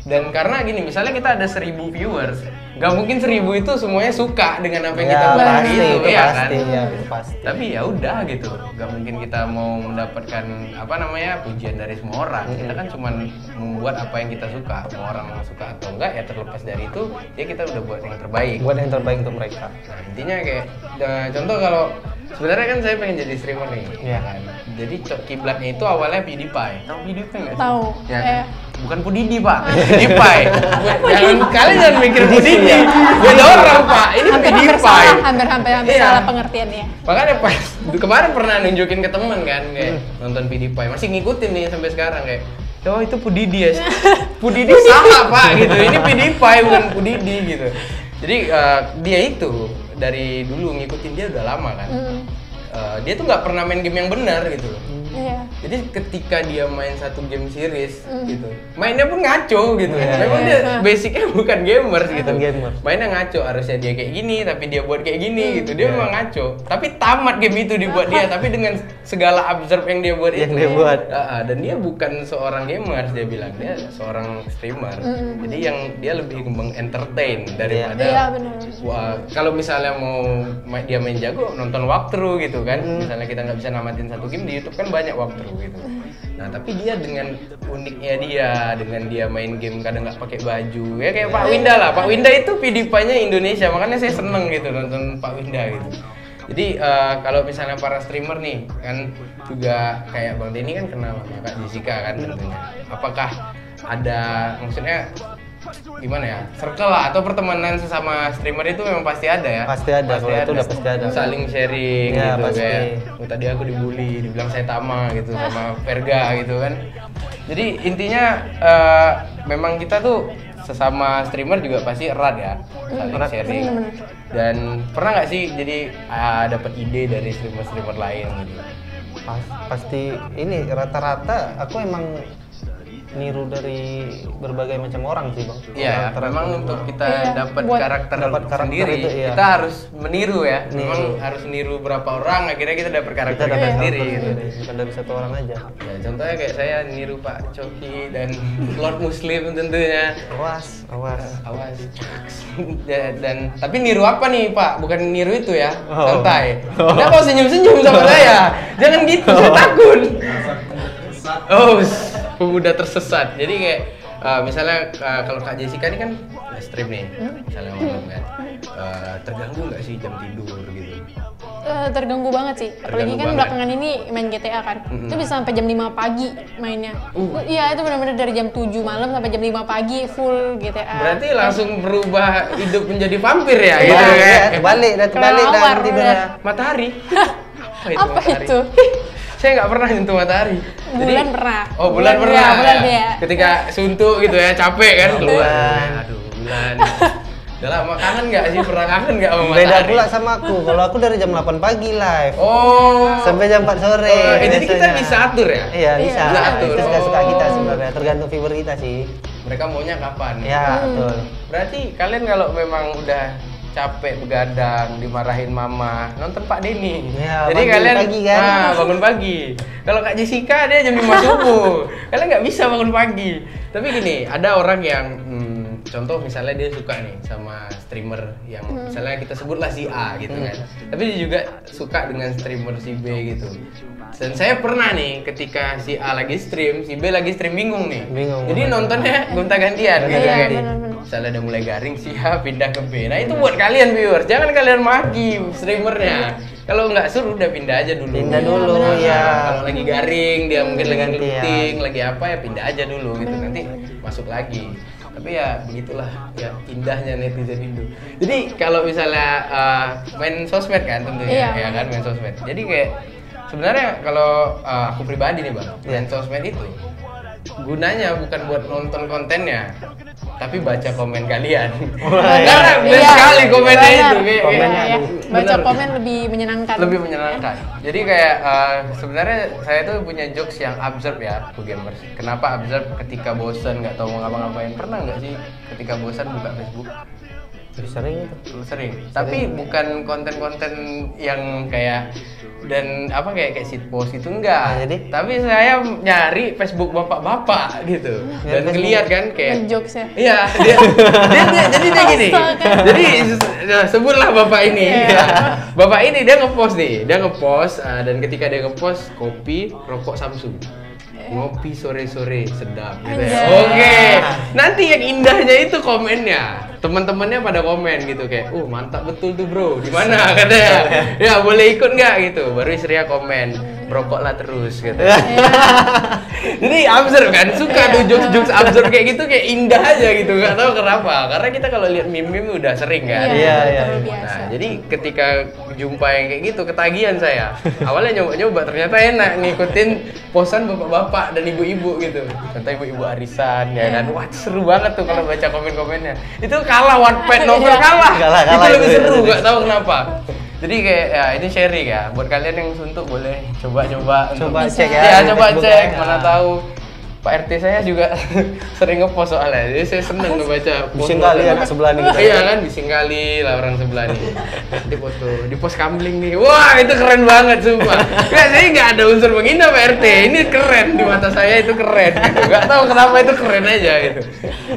Dan karena gini, misalnya kita ada 1000 viewers, nggak mungkin 1000 itu semuanya suka dengan apa yang Ya, kita buat pasti, gitu, itu ya pasti, kan? ya, itu pasti. Tapi ya udah gitu, nggak mungkin kita mau mendapatkan apa namanya pujian dari semua orang. Kita kan cuma membuat apa yang kita suka, mau orang suka atau enggak ya terlepas dari itu, ya kita udah buat yang terbaik. Buat yang terbaik untuk mereka. Nah, intinya kayak contoh kalau sebenarnya kan saya pengen jadi streamer nih. Iya. Kan? Jadi kiblatnya itu awalnya PewDiePie. Tahu PewDiePie nggak sih? Tahu. Ya. Bukan Pudidi, Pak. PewDiePie. Kalian jangan mikir Pudidi. Beda orang, Pak. Ini Hampir salah, PewDiePie. hampir Iya. salah pengertiannya. Makanya pas kemarin pernah nunjukin ke temen kan kayak nonton PewDiePie. Masih ngikutin nih sampai sekarang kayak oh itu Pudidi ya. Pudidi salah, Pak gitu. Ini PewDiePie bukan Pudidi gitu. Jadi dia itu dari dulu ngikutin dia udah lama kan. Dia tuh nggak pernah main game yang benar gitu loh. Iya. Jadi ketika dia main satu game series gitu, mainnya pun ngaco gitu. Iya, Memang iya. dia basicnya bukan gamers gitu. Bukan gamers. Mainnya ngaco, harusnya dia kayak gini tapi dia buat kayak gini gitu. Dia memang ngaco. Tapi tamat game itu dibuat dia, tapi dengan segala observe yang dia buat Yang itu. dia buat. Dan dia bukan seorang gamers, dia bilang dia seorang streamer. Jadi yang dia lebih entertain daripada Iya, benar. wah, kalau misalnya mau dia main jago nonton walkthrough gitu kan. Misalnya kita nggak bisa namatin satu game di YouTube kan banyak walkthrough gitu. Nah, tapi dia dengan uniknya dia, dengan dia main game kadang nggak pakai baju. Ya kayak Pak Winda lah. Pak Winda itu PewDiePie-nya Indonesia. Makanya saya seneng gitu nonton Pak Winda gitu. Jadi kalau misalnya para streamer nih kan juga kayak Bang Denny kan kenal sama Kak Jessica kan tentunya. Apakah ada maksudnya gimana ya, circle lah atau pertemanan sesama streamer itu memang pasti ada ya? Pasti ada, kalau itu udah pasti ada. Saling sharing Ya, gitu pasti. kayak oh, tadi aku dibully, dibilang saya Tama gitu sama Verga gitu kan. Jadi intinya memang kita tuh sesama streamer juga pasti erat ya, saling sharing. Dan pernah nggak sih jadi dapat ide dari streamer-streamer lain gitu? Pasti ini rata-rata aku emang niru dari berbagai macam orang sih, Bang. Iya, Rata-rata memang niru. untuk kita Iya, dapat buat- karakter dapat karakter sendiri, itu, iya. kita harus meniru ya. Niru. Memang harus niru berapa orang, akhirnya kita dapat kita karakter dapat kita sendiri karakter gitu. sendiri, bukan dari satu orang aja. Ya, contohnya kayak saya niru Pak Coki dan Lord Muslim tentunya. Awas. Awas. Dan tapi niru apa nih Pak? Bukan niru itu ya, Oh. santai. Anda kok senyum-senyum sama saya? Jangan gitu, saya takut. Oh, pemuda tersesat. Jadi kayak misalnya kalau Kak Jessica ini kan stream nih, misalnya malam kan. Terganggu nggak sih jam tidur gitu? Terganggu banget sih. Apalagi Terganggu kan banget. belakangan ini main GTA kan. Itu bisa sampai jam 5 pagi mainnya. Iya, itu benar-benar dari jam 7 malam sampai jam 5 pagi full GTA. Berarti langsung berubah hidup menjadi vampir ya? Iya, Gitu iya, kayak terbalik dan Kelawar tidurnya. udah. matahari. Apa itu? Saya nggak pernah nyentuh matahari. Bulan pernah. Oh, bulan pernah. Iya, bulan ya. dia. Ketika suntuk gitu ya, capek kan keluar. Bulan. Aduh, bulan. Udah lama kangen nggak sih? Pernah kangen nggak sama Beda matahari? pula sama aku. Kalau aku dari jam 8 pagi live Oh. sampai jam 4 sore. Jadi kita biasanya. bisa atur ya? Iya, bisa. Bisa atur. Itu suka-suka kita Oh. sebenarnya, tergantung viewer kita sih. Mereka maunya kapan? Ya, betul. Berarti kalian kalau memang udah capek begadang, dimarahin mama, nonton Pak Denny. Ya, Jadi bangun kalian pagi kan? bangun pagi. Kalau Kak Jessica dia jam 5 subuh. Kalian nggak bisa bangun pagi. Tapi gini, ada orang yang contoh misalnya dia suka nih sama streamer yang misalnya kita sebutlah si A gitu kan. Tapi dia juga suka dengan streamer si B gitu. Dan saya pernah nih ketika si A lagi stream, si B lagi stream bingung nih. Bingung. Jadi nontonnya gonta-gantian gitu Iya, kayak. benar-benar. Misalnya udah mulai garing si A pindah ke B. Nah itu buat kalian viewers, jangan kalian maki streamernya. Kalau nggak suruh udah pindah aja dulu. Pindah dulu, Nah, ya. Kalau lagi garing dia mungkin lagi Gantian. ngeluting, lagi apa ya pindah aja dulu gitu. Nanti masuk lagi. Tapi ya begitulah ya indahnya netizen Indo. Jadi kalau misalnya main sosmed kan tentunya Iya. ya kan main sosmed. Jadi kayak sebenarnya kalau aku pribadi nih Bang, main sosmed itu gunanya bukan buat nonton kontennya, tapi baca komen kalian. Karena banyak sekali komennya itu kayak Komennya, Iya. Baca bener. komen lebih menyenangkan. Lebih menyenangkan. Jadi kayak sebenarnya saya tuh punya jokes yang absurd ya, Bu Gamers. Kenapa absurd? Ketika bosan nggak tahu mau ngapa-ngapain, pernah nggak sih ketika bosan buka Facebook? Sering itu. Sering. Tapi bukan konten-konten yang kayak dan apa kayak shit post itu enggak. Nah, jadi? Tapi saya nyari Facebook bapak-bapak gitu. Nyari Dan Facebook. ngeliat kan kayak Ngejokes ya. Iya, jadi dia gini. Astaga. Jadi sebutlah bapak ini. Iya. Ya. Bapak ini dia ngepost nih, dia ngepost dan ketika dia ngepost kopi rokok Samsung. Ngopi sore-sore sedap gitu ya. Anjay. Oke. Nanti yang indahnya itu komennya. Teman-temannya pada komen gitu kayak, mantap betul tuh bro. Di mana katanya? Ya boleh ikut nggak gitu. Baru istrinya komen, merokoklah terus gitu. Jadi absurd kan, suka tuh jokes-jokes absurd kayak gitu kayak indah aja gitu, nggak tahu kenapa. Karena kita kalau lihat meme-meme udah sering kan. Iya, iya. Biasa. Nah, jadi ketika jumpa yang kayak gitu ketagihan saya. Awalnya nyoba-nyoba ternyata enak ngikutin posan bapak-bapak dan ibu-ibu gitu. Contoh ibu-ibu arisan ya kan. Wah, seru banget tuh kalau baca komen-komennya. Itu kalah Wattpad novel kalah. Kalah, itu lebih itu. seru, nggak tahu kenapa. Jadi kayak ya ini sharing ya. Buat kalian yang suntuk boleh coba-coba Coba untuk- cek ya. Ya, di coba Facebook cek. ya. Mana tahu Pak RT saya juga sering ngepost soalnya. Jadi saya seneng ngebaca Bising kali anak sebelah nih kita. Iya kan, bising kali lah orang sebelah nih. Di foto, di post kamling nih. Wah, itu keren banget sumpah. Enggak, saya nggak ada unsur menghina Pak RT. Ini keren di mata saya itu keren gitu. Nggak tahu kenapa itu keren aja gitu.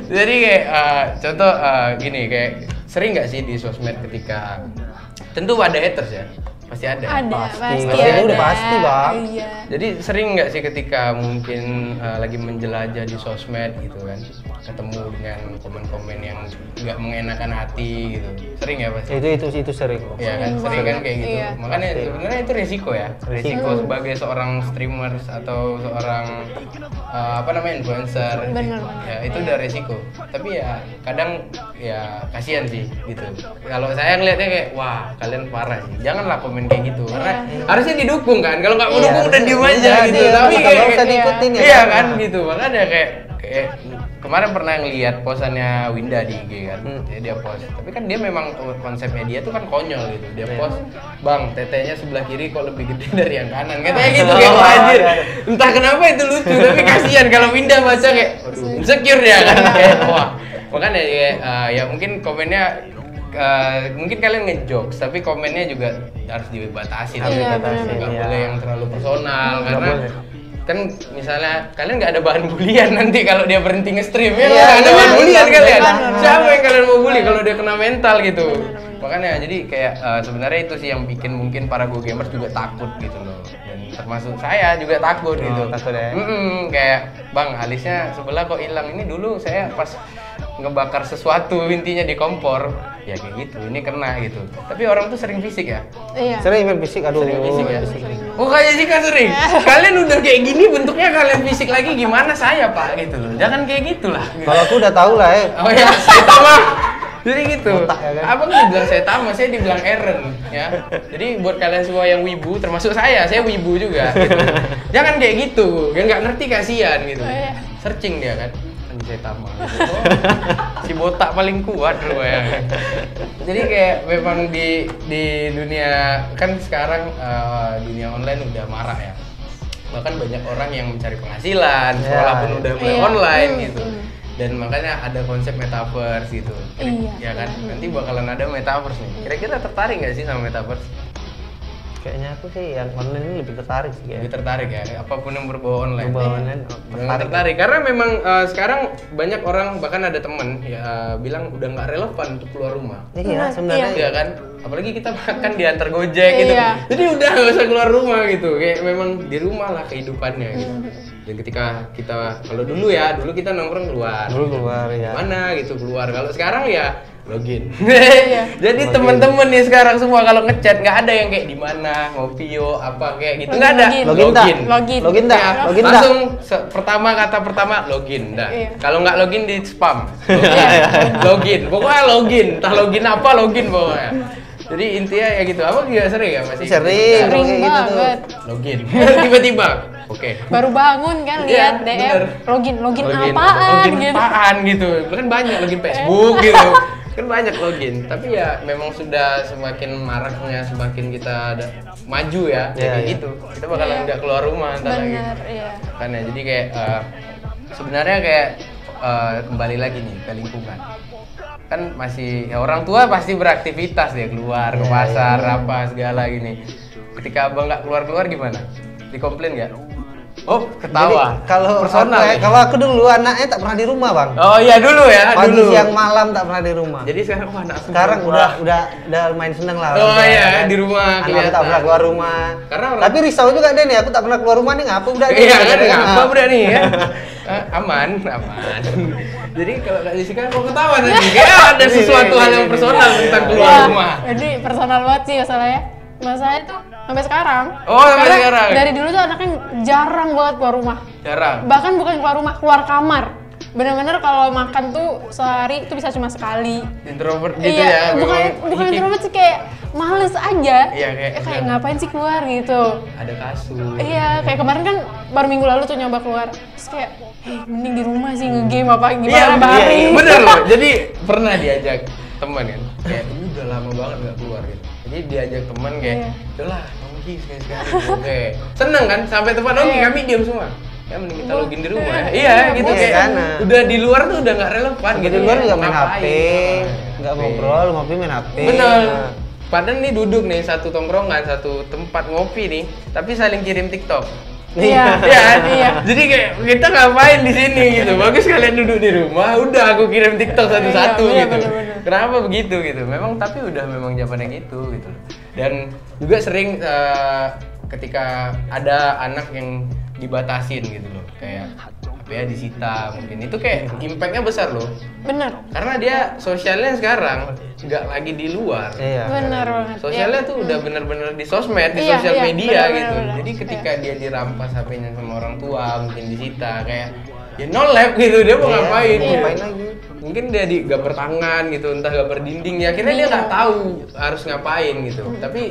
Jadi kayak contoh gini kayak sering nggak sih di sosmed ketika tentu ada haters ya. Pasti ada. Ada, Pasti. pasti Pasti, ada. udah pasti, Bang. Iya. Jadi sering nggak sih ketika mungkin lagi menjelajah di sosmed gitu kan, ketemu dengan komen-komen yang nggak mengenakan hati gitu, sering ya pasti? Itu sering. Iya kan, sering kan kayak gitu. Iya. Makanya sebenarnya itu resiko ya, resiko sebagai seorang streamers atau seorang apa namanya influencer. Bener. Ya itu udah resiko. Tapi ya kadang ya kasihan sih gitu. Kalau saya ngelihatnya kayak wah kalian parah sih, janganlah komen kayak gitu karena harusnya didukung kan. Kalau nggak mau Iya, dukung udah diem aja iya, gitu. iya, Tapi kalau kayak usah diikutin ya. iya kan gitu. Makanya kayak kemarin pernah ngeliat posannya Winda di IG kan. Dia post. Tapi kan dia memang konsepnya dia tuh kan konyol gitu. Dia post, "Bang, tetenya sebelah kiri kok lebih gede dari yang kanan." Katanya gitu kayak wah, anjir. Entah kenapa itu lucu tapi kasihan kalau Winda baca kayak aduh, insecure dia kan kayak wah. Makanya ya mungkin komennya mungkin kalian ngejokes tapi komennya juga harus dibatasi. Iya, Nggak benar. boleh yang terlalu personal karena boleh. kan misalnya kalian nggak ada bahan bulian nanti kalau dia berhenti nge-stream ya Iya, nggak ada iya, bahan iya, bulian iya, kalian benar. siapa yang kalian mau bully kalau dia kena mental gitu makanya jadi kayak sebenarnya itu sih yang bikin mungkin para Go Gamers juga takut gitu loh dan termasuk saya juga takut gitu takut ya? kayak bang alisnya sebelah kok hilang ini dulu saya pas ngebakar sesuatu intinya di kompor ya kayak gitu ini kena gitu tapi orang tuh sering fisik ya Iya. Sering main fisik, aduh. sering fisik ya Sering. oh kayak sih kan sering kalian udah kayak gini bentuknya kalian fisik lagi gimana saya pak gitu loh jangan kayak gitulah gitu. Kalau aku udah tahu lah ya. Oh ya, saya tambah. Jadi gitu. Botak ya kan? Abang dibilang saya tambah, saya dibilang Eren ya. Jadi buat kalian semua yang wibu, termasuk saya wibu juga. Gitu. Jangan kayak gitu, yang nggak ngerti kasihan gitu. Oh, iya. Searching dia kan, saya tambah. Gitu. Oh, si botak paling kuat loh ya. Jadi kayak memang di dunia kan sekarang dunia online udah marak ya. Bahkan banyak orang yang mencari penghasilan, sekolah pun udah mulai Iya. online gitu. Dan makanya ada konsep metaverse gitu. Iya. Ya kan? Nanti bakalan ada metaverse nih. Kira-kira tertarik nggak sih sama metaverse? Kayaknya aku sih yang online ini lebih tertarik sih Lebih ya. tertarik ya, apapun yang berbau online. Coba online Memang tertarik karena memang sekarang banyak orang bahkan ada temen ya bilang udah nggak relevan untuk keluar rumah. Iya, sebenarnya. Iya kan? Apalagi kita makan diantar Gojek gitu. Iya. Jadi udah nggak usah keluar rumah gitu. Kayak memang di rumah lah kehidupannya gitu. Dan ketika kita kalau dulu kita nongkrong keluar. Dulu keluar ya. Mana gitu keluar. Kalau sekarang ya login. Iya. Jadi teman-teman nih sekarang semua kalau ngechat nggak ada yang kayak di mana, ngopi yo, apa kayak gitu nggak ada. Login. Login dah. Ya, Login dah. langsung kata pertama login dah. Iya. Kalau nggak login di spam. Login. Pokoknya login. Entah login apa login pokoknya. Jadi intinya ya gitu. Apa juga sering ya masih? Sering Sering kayak gitu tuh. banget. Login. Tiba-tiba. Oke. Baru bangun kan Iya, lihat DM, bener. login Login apaan gitu. apaan gitu. Kan banyak login Facebook gitu. Kan banyak login. Tapi ya memang sudah semakin maraknya semakin kita maju ya. Iya, Kayak iya. gitu. Kita bakalan nggak keluar rumah ntar lagi. Bener, iya. Kan ya jadi kayak sebenarnya kayak kembali lagi nih ke lingkungan. Kan masih ya orang tua pasti beraktivitas ya keluar ke pasar apa segala gini. Ketika abang nggak keluar gimana? Dikomplain nggak? Oh ketawa. Jadi, kalau personal. aku, nih. kalau aku dulu anaknya tak pernah di rumah, Bang. Oh iya dulu ya, Pagi, dulu. siang, malam tak pernah di rumah. Jadi sekarang anak aku Sekarang keluar. udah main seneng lah. Oh Udah, iya, kan. di rumah Anak aku kelihatan. tak pernah keluar rumah. Karena orang- Tapi risau juga deh nih, aku tak pernah keluar rumah nih, ngapa udah nih? Iya kan, ngapa Nah. udah nih ya? Aman. Jadi kalau Kak Jessica kok ketawa tadi? Kayak ada sesuatu hal yang personal tentang keluar Wah, rumah. jadi personal banget sih masalahnya. Masalahnya tuh sampai sekarang. Oh, sampai Karena sekarang. Dari dulu tuh anaknya jarang banget keluar rumah. Jarang. Bahkan bukan keluar rumah, keluar kamar. Bener-bener kalau makan tuh sehari itu bisa cuma sekali. Introvert gitu Iya, ya. bukan memang introvert sih, kayak males aja. Iya, kayak- kayak ngapain sih keluar gitu. ada kasur. Iya, kayak kemarin kan baru minggu lalu tuh nyoba keluar. Terus kayak, mending di rumah sih nge-game apa Iya, gimana baring. bener loh. Jadi pernah diajak teman kan, kayak ini udah lama banget nggak keluar gitu. Jadi diajak teman kayak, Iya. udahlah nongki sekali-sekali. Oke, seneng kan? Sampai tempat nongki Iya. kami diam semua. Ya mending kita login di rumah ya. Iya, Iya, gitu bosan. kayak udah di luar tuh udah nggak relevan Di gitu. luar juga main Ngapain? HP, nggak ngobrol, ngopi main HP. Bener. Nah. Padahal nih duduk nih satu tongkrongan, satu tempat ngopi nih, tapi saling kirim TikTok. Iya. Iya kan? Iya. Jadi kayak kita ngapain di sini gitu. Bagus kalian duduk di rumah, udah aku kirim TikTok satu-satu Iya, gitu. bener-bener. Kenapa begitu gitu? Memang tapi udah memang zamannya gitu gitu. Dan juga sering ketika ada anak yang dibatasin gitu loh. Kayak HP-nya disita mungkin. Itu kayak impact-nya besar loh. Bener. Karena dia sosialnya sekarang nggak lagi di luar. Iya. Bener banget. Sosialnya tuh udah bener-bener di sosmed, di Iya, sosial iya, media bener-bener, gitu. bener. Jadi ketika dia dirampas HP-nya sama orang tua, mungkin disita kayak ya no lab gitu, dia mau Iya, ngapain? mau gitu. ngapain lagi? Mungkin dia gambar tangan gitu, entah gambar dinding ya. Akhirnya dia nggak tahu harus ngapain gitu. Tapi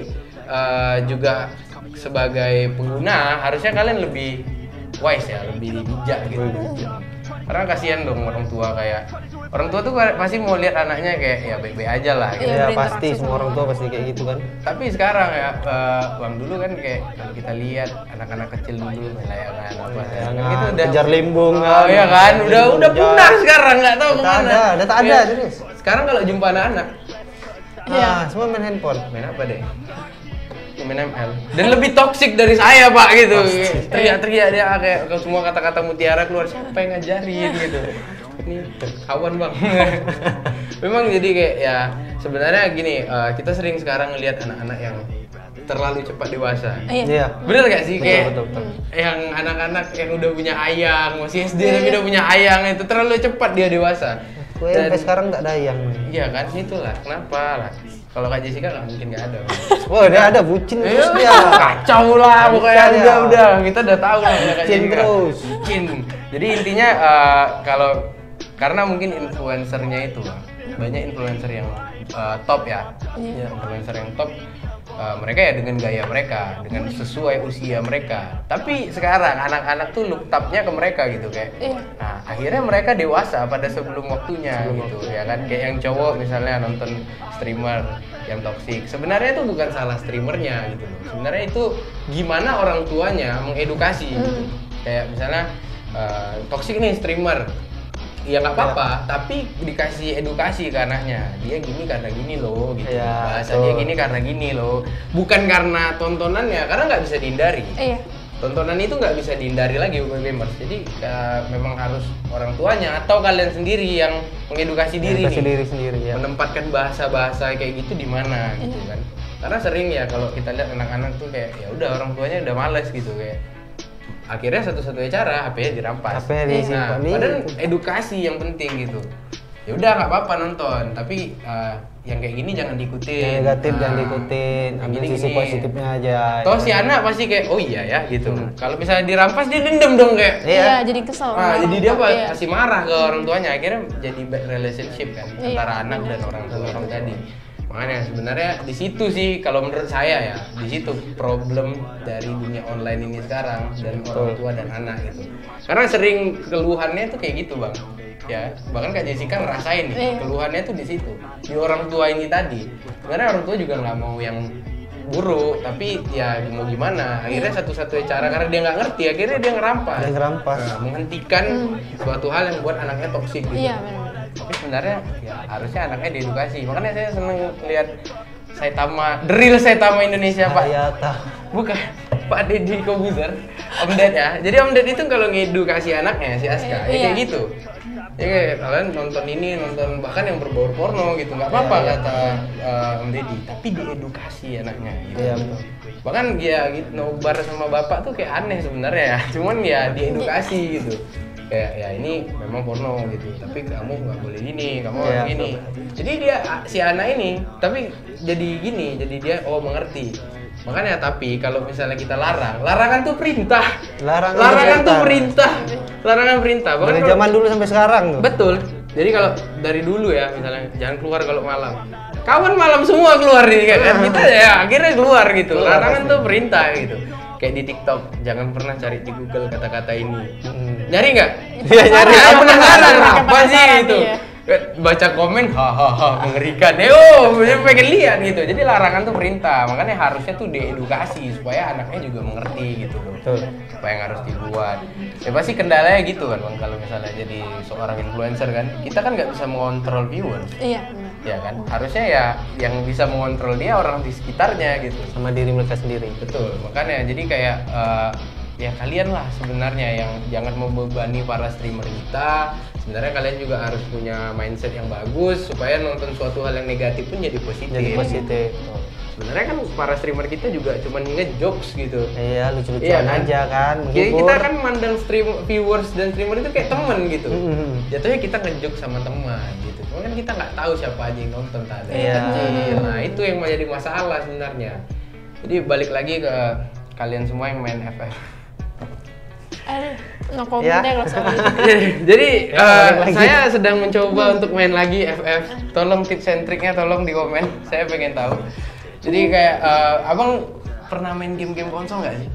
juga sebagai pengguna harusnya kalian lebih wise ya, lebih bijak gitu. Karena kasihan dong orang tua tuh pasti mau lihat anaknya kayak ya baik-baik aja lah gitu. Iya, Ya berinteraksi pasti sama semua orang tua pasti kayak gitu kan. Tapi sekarang ya, Bang dulu kan kayak kalau kita lihat anak-anak kecil dulu main layangan apa Layangan, gitu udah kejar limbung Oh kan. iya kan, udah Limbung punah kejar. sekarang nggak tahu Udah kemana. ada, udah tak ada, Iya. Dennis. Sekarang kalau jumpa anak-anak Iya. Ah, semua main handphone. main apa deh? Main ML. Dan lebih toksik dari saya pak gitu. Teriak-teriak dia kayak semua kata-kata mutiara keluar, siapa yang ngajarin gitu. Ini kawan bang. Memang jadi kayak ya sebenarnya gini, kita sering sekarang ngelihat anak-anak yang terlalu cepat dewasa. Iya. Iya. Bener gak sih? Betul, Kayak betul, betul. yang anak-anak yang udah punya ayang, masih SD Iya, tapi iya. udah punya ayang, itu terlalu cepat dia dewasa. Gue sampai sekarang nggak ada yang. Iya kan, itulah kenapa lah. Kalau Kak Jessica nggak mungkin nggak ada. Wah, dia ada bucin terus dia. Kacau lah pokoknya Kacau dia. udah kita udah tahu lah Kak Bucin Jessica. terus. Bucin. Jadi intinya kalau karena mungkin influencernya itu Bang, banyak influencer yang top ya. Iya. Influencer yang top mereka ya dengan gaya mereka, dengan sesuai usia mereka. Tapi sekarang anak-anak tuh look up-nya ke mereka gitu kayak. Iya. Nah, akhirnya mereka dewasa pada sebelum waktunya gitu ya kan. Kayak yang cowok misalnya nonton streamer yang toksik. Sebenarnya itu bukan salah streamernya gitu loh. Sebenarnya itu gimana orang tuanya mengedukasi gitu. Kayak misalnya toksik nih streamer. Ya nggak apa-apa, tapi dikasih edukasi ke anaknya. Dia gini karena gini loh, gitu. Iya, Bahasa betul. dia gini karena gini loh. Bukan karena tontonannya, karena nggak bisa dihindari. Iya. Tontonan itu nggak bisa dihindari lagi buat gamers. Jadi memang harus orang tuanya atau kalian sendiri yang mengedukasi diri Edukasi nih. diri sendiri ya. Menempatkan bahasa-bahasa kayak gitu di mana gitu kan. Karena sering ya kalau kita lihat anak-anak tuh kayak ya udah orang tuanya udah males gitu kayak. Akhirnya satu-satunya cara HP-nya dirampas. HP-nya disimpan Nah, di- padahal edukasi yang penting gitu. ya udah nggak apa-apa nonton, tapi yang kayak gini jangan diikutin. Yang negatif Nah, jangan diikutin, ambil gini, sisi gini. positifnya aja. Toh si anak pasti kayak oh iya ya gitu. Kalau misalnya dirampas dia dendam dong kayak. Iya, jadi kesel. Jadi dia Iya. pasti marah ke orang tuanya, akhirnya jadi bad relationship kan Iya. antara anak dan orang tua orang tadi. Makanya sebenarnya di situ sih kalau menurut saya ya, di situ problem dari dunia online ini sekarang dan orang tua dan anak gitu. Karena sering keluhannya tuh kayak gitu, Bang. Ya, bahkan Kak Jessica ngerasain nih, Iya. keluhannya tuh di situ. Di orang tua ini tadi. Sebenarnya orang tua juga nggak mau yang buruk, tapi ya mau gimana? Akhirnya satu-satunya cara karena dia nggak ngerti, akhirnya dia ngerampas. Dia ngerampas. Nah, menghentikan suatu hal yang buat anaknya toksik gitu. Iya, benar. Tapi sebenarnya ya harusnya anaknya diedukasi. Makanya saya seneng lihat Saitama, The Real Saitama Indonesia, Pak. Hayata. Bukan, Pak Deddy Kobuzer, Om Ded ya. Jadi Om Ded itu kalau ngedukasi anaknya si Aska, ya Iya. kayak gitu. Ya kayak kalian nonton ini, nonton bahkan yang berbau porno gitu, nggak apa-apa kata Om Deddy. Tapi diedukasi anaknya gitu. Iya, betul. Bahkan ya gitu, nobar sama bapak tuh kayak aneh sebenarnya ya. Cuman ya diedukasi gitu. Kayak ya ini memang porno gitu, tapi kamu nggak boleh gini, kamu Iya, harus gini. Jadi dia si anak ini, tapi jadi gini, jadi dia oh mengerti. Makanya tapi kalau misalnya kita larang, larangan tuh perintah. Larangan tuh perintah. Larangan perintah. Bahkan Dari kalau- zaman dulu sampai sekarang tuh. Betul. Jadi kalau dari dulu ya misalnya jangan keluar kalau malam. Kawan malam semua keluar nih kan. Kita ya akhirnya keluar gitu. Keluar Larangan pasti. tuh perintah gitu. Kayak di TikTok, jangan pernah cari di Google kata-kata ini. Mm. Nyari nggak? Iya, nyari. Ya, Aku penasaran penasaran, apa sih penasaran, itu? iya. Baca komen, hahaha mengerikan. Dia pengen lihat gitu. Jadi larangan tuh perintah. Makanya harusnya tuh diedukasi supaya anaknya juga mengerti gitu loh. Betul. Apa yang harus dibuat. Ya pasti kendalanya gitu kan Bang, kalau misalnya jadi seorang influencer kan. Kita kan nggak bisa mengontrol viewers. Iya, benar. Ya kan? Harusnya ya yang bisa mengontrol dia orang di sekitarnya gitu. Sama diri mereka sendiri. Betul, makanya jadi kayak ya kalian lah sebenarnya yang jangan membebani para streamer kita. Sebenarnya kalian juga harus punya mindset yang bagus supaya nonton suatu hal yang negatif pun jadi positif. Jadi positif. Sebenarnya kan para streamer kita juga cuma ngejokes gitu. Iya, lucu-lucuan Iya kan? aja kan. Jadi menghibur. kita kan mandang viewers dan streamer itu kayak temen gitu. Mm-mm. Jatuhnya kita ngejokes sama teman gitu. Cuma kan kita nggak tahu siapa aja yang nonton tadi. Iya. Nah itu yang menjadi masalah sebenarnya. Jadi balik lagi ke kalian semua yang main FF. Aduh, no comment Ya. deh kalau soal itu. Jadi balik lagi. saya sedang mencoba untuk main lagi FF. Tolong tips and triknya tolong di komen. Saya pengen tahu. Jadi kayak abang pernah main game-game konsol nggak sih?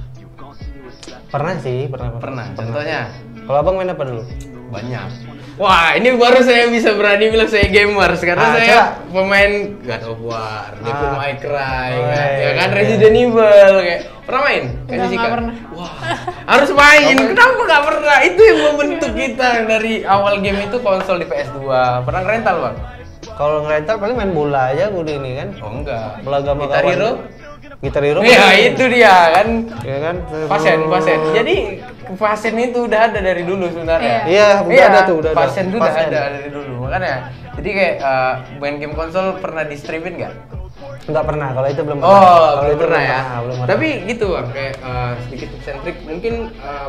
Pernah sih, pernah. Pernah. Contohnya? Kalau abang main apa dulu? Banyak. Wah, ini baru saya bisa berani bilang saya gamers karena Ah, saya coba. pemain God of War, Devil Ah. May Cry, Oh, kan? iya, Ya kan iya. Resident Evil kayak. Pernah main? Enggak, Jessica? nggak pernah. Wah, harus main. Kenapa nggak pernah? Itu yang membentuk kita dari awal game itu konsol di PS2. Pernah rental, Bang? Kalau ngerental paling main bola aja gue ini kan. Oh enggak. Bola sama Guitar kawan. Hero? Gitar Hero. Iya, itu dia kan. Ya kan? Pasien. Jadi pasien itu udah ada dari dulu sebenarnya. Iya, udah ada tuh, udah ada. Pasien itu udah Pasien. ada dari dulu. Makanya jadi kayak main game konsol pernah di streamin nggak? Enggak pernah, kalau itu belum Oh, Kalau belum itu pernah ya. belum pernah. Tapi gitu Bang, kayak sedikit tips and trick. Mungkin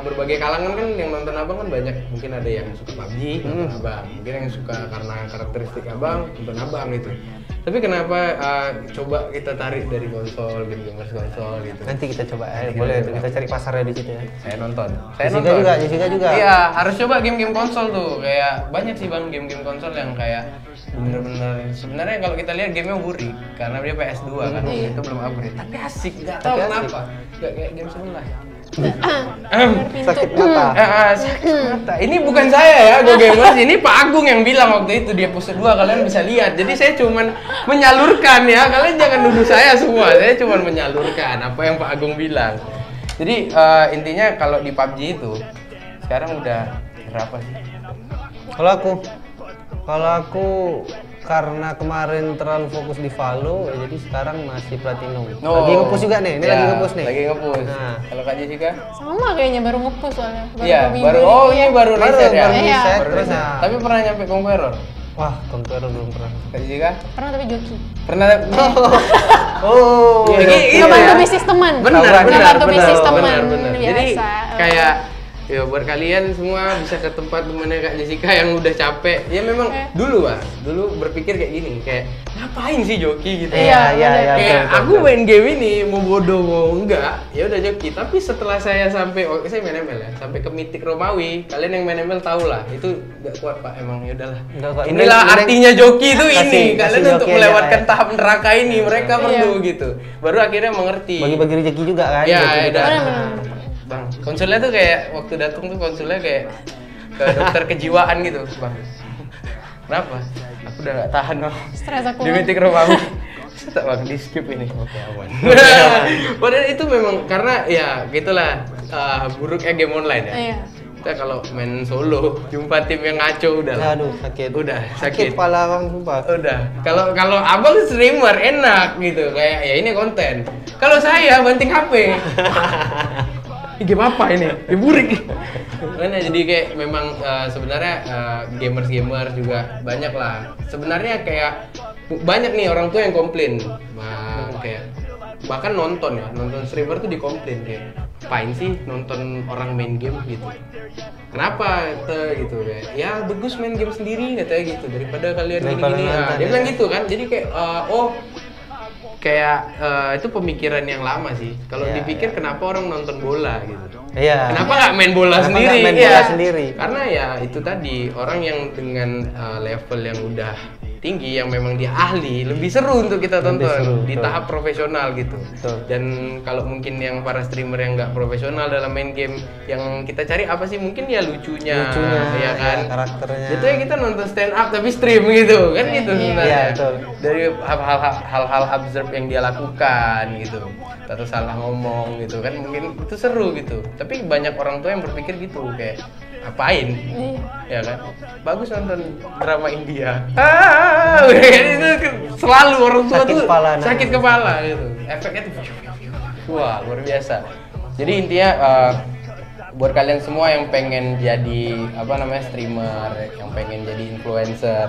berbagai kalangan kan yang nonton Abang kan banyak. Mungkin ada yang suka PUBG, nonton Abang. Mungkin yang suka karena karakteristik Abang, nonton Abang gitu. Tapi kenapa coba kita tarik dari konsol, game-gamers konsol gitu? Nanti kita coba Nanti boleh kita tuh, coba. kita cari pasarnya di situ ya. Saya nonton. Jessica juga. Iya, harus coba game-game konsol tuh. Kayak banyak sih Bang game-game konsol yang kayak bener-bener sebenarnya kalau kita lihat gamenya burik karena dia PS2 kan itu belum upgrade. Tapi asik, nggak tahu Tapi asik. kenapa. Nggak kayak game sebelah. Sakit mata. Sakit mata. Ini bukan saya ya, Go Gamers. Ini Pak Agung yang bilang waktu itu dia pose 2 kalian bisa lihat. Jadi saya cuman menyalurkan ya. Kalian jangan nuduh saya semua. Saya cuman menyalurkan apa yang Pak Agung bilang. Jadi intinya kalau di PUBG itu sekarang udah berapa sih? Kalau aku karena kemarin terlalu fokus di Valo, jadi sekarang masih platinum. Lagi ngepush juga nih, ini Ya, lagi ngepush nih. Lagi ngepush. Nah. Kalau Kak Jessica? Sama kayaknya baru nge-push soalnya. Iya, dua minggu baru. ini. Oh, ini baru Baru, reset ya. baru Iya. reset, Baru terus reset. nah. Tapi pernah nyampe Conqueror? Wah, Conqueror belum pernah. Kak Jessica? Pernah tapi joki. Pernah? Oh, Iya, iya. gitu Ngebantu ya. bisnis teman. Benar, Ngebantu benar, bisnis teman benar. Jadi biasa. kayak Ya buat kalian semua bisa ke tempat temennya Kak Jessica yang udah capek. Ya memang dulu berpikir kayak gini, kayak ngapain sih joki gitu. Iya. Kayak betul, aku main game ini mau bodoh mau enggak, ya udah joki. Tapi setelah saya saya main ML ya, sampai ke Mythic Romawi, kalian yang main ML tahu lah, itu nggak kuat Pak emang, ya udahlah. Nggak kuat. Inilah Mending- artinya joki itu kasih- ini. kasih Kalian untuk joki aja, melewatkan Pak, ya. tahap neraka ini, mereka perlu gitu. Baru akhirnya mengerti. Bagi-bagi rezeki juga kan. Ya, joki ya, juga. Benar-benar. Bang, konsulnya tuh kayak waktu datang tuh konsulnya kayak ke dokter kejiwaan gitu, Bang. Kenapa? Aku udah gak tahan loh. Stres aku. Di Mythic Romawi. Tak Bang, di skip ini. Oke, aman. Padahal itu memang karena ya gitulah buruknya game online ya. Iya. Kita kalau main solo, jumpa tim yang ngaco udah lah. Aduh, sakit. Udah, Sakit sakit. kepala Bang, sumpah. Udah. Kalau abang streamer enak gitu, kayak ya ini konten. Kalau saya banting HP. Ini game apa ini? Game burik. Kan jadi kayak memang sebenarnya gamers juga banyak lah. Sebenarnya kayak banyak nih orang tua yang komplain. Kayak bahkan nonton streamer tuh dikomplain kayak apain sih nonton orang main game gitu. Kenapa gitu kayak ya bagus main game sendiri katanya gitu daripada kalian Daripada gini. nonton, Dia ya. bilang gitu kan. Jadi kayak itu pemikiran yang lama sih. Kalau Iya, dipikir kenapa orang nonton bola gitu. Iya. Kenapa nggak main bola Kenapa sendiri? nggak main Iya. bola sendiri? Karena ya itu tadi orang yang dengan level yang udah tinggi yang memang dia ahli lebih seru untuk kita Lebih tonton seru, di betul. tahap profesional gitu. Betul. Dan kalau mungkin yang para streamer yang nggak profesional dalam main game yang kita cari apa sih mungkin ya lucunya ya kan. ya, karakternya. Itu ya kita nonton stand up tapi stream gitu kan gitu sebenarnya. Iya, betul. Dari hal-hal absurd yang dia lakukan gitu atau salah ngomong gitu kan mungkin itu seru gitu. Tapi banyak orang tua yang berpikir gitu kayak apain ya kan bagus nonton drama India itu selalu orang tua Sakit tuh kepala, nah. sakit kepala gitu efeknya tuh wah luar biasa. Jadi intinya buat kalian semua yang pengen jadi streamer, yang pengen jadi influencer,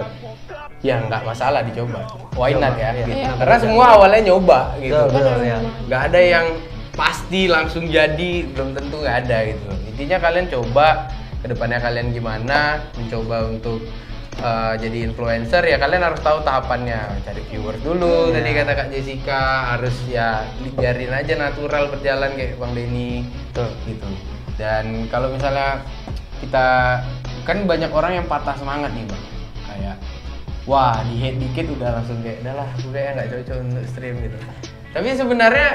ya nggak masalah dicoba, why not ya Iya. gitu. Iya. Karena semua awalnya nyoba gitu, Betul, ya. nggak ada yang pasti langsung jadi, belum tentu nggak ada gitu. Intinya kalian coba, kedepannya kalian gimana, mencoba untuk jadi influencer ya kalian harus tahu tahapannya, cari viewers dulu. Tadi kata Kak Jessica harus ya biarin aja natural berjalan kayak Bang Denny gitu. Dan kalau misalnya kita kan banyak orang yang patah semangat nih Bang, kayak wah di hate dikit udah langsung kayak udahlah gue kayak nggak cocok untuk stream gitu. Tapi sebenarnya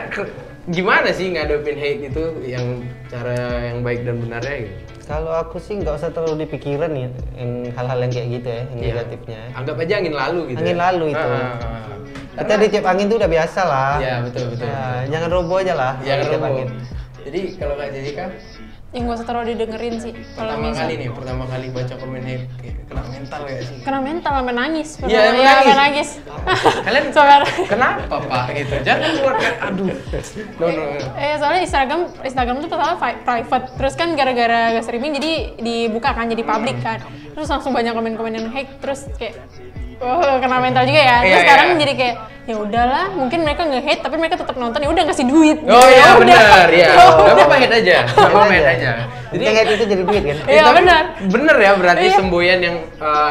gimana sih ngadepin hate itu yang cara yang baik dan benarnya gitu? Kalau aku sih nggak usah terlalu dipikiran ya, yang hal-hal yang kayak gitu ya, yang Iya. negatifnya. Anggap aja angin lalu gitu. Angin ya? lalu itu. Kita Karena- ditiup angin tuh udah biasa lah. Iya betul. Ya, jangan roboh aja lah. Jangan ditiup roboh. angin. Jadi kalau Kak Jessica Yang gak usah terlalu didengerin sih. Kalau pertama kali baca komen hate kayak kena mental ya sih. kena mental sampai nangis. Iya, Pertama. nangis. Sampai nangis. Kalian Sampai- kenapa Pak gitu? Jangan buat aduh. No. Soalnya Instagram tuh pertama private, terus kan gara-gara streaming jadi dibuka kan jadi public kan, terus langsung banyak komen-komen yang hate, terus kayak kena mental juga ya. Terus Iya, sekarang iya. jadi kayak ya udahlah, mungkin mereka nge-hate tapi mereka tetap nonton, ya udah ngasih duit. Oh iya Ya udah. benar ya. Ya Gak udah. apa-apa hate aja. Gak apa-apa hate aja. Jadi hate itu jadi duit kan? Iya, tapi benar. Bener ya berarti Iya. semboyan yang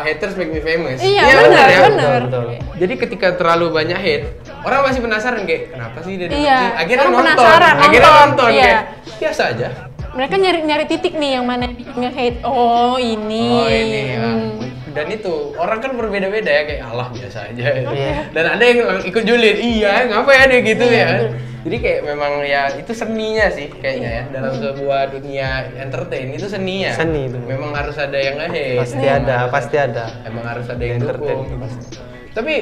haters make me famous. Iya, bener ya. benar. Betul. Jadi ketika terlalu banyak hate, orang masih penasaran kayak kenapa sih dia Iya, akhirnya orang nonton. penasaran, Akhirnya nonton. nonton Iya. kayak biasa aja. Mereka nyari titik nih yang mana nge-hate. Oh ini. Oh ini ya. Dan itu orang kan berbeda-beda ya kayak Allah biasa aja. Iya. Dan ada yang ikut julid. Iya, ngapa ya dia gitu Iya, ya. betul. Jadi kayak memang ya itu seninya sih kayaknya ya dalam sebuah dunia entertain itu seninya. Seni itu. Memang harus ada yang nge-hate. Pasti Memang ada, harus pasti ada. Emang harus ada yang Entertain dukung. pasti. Tapi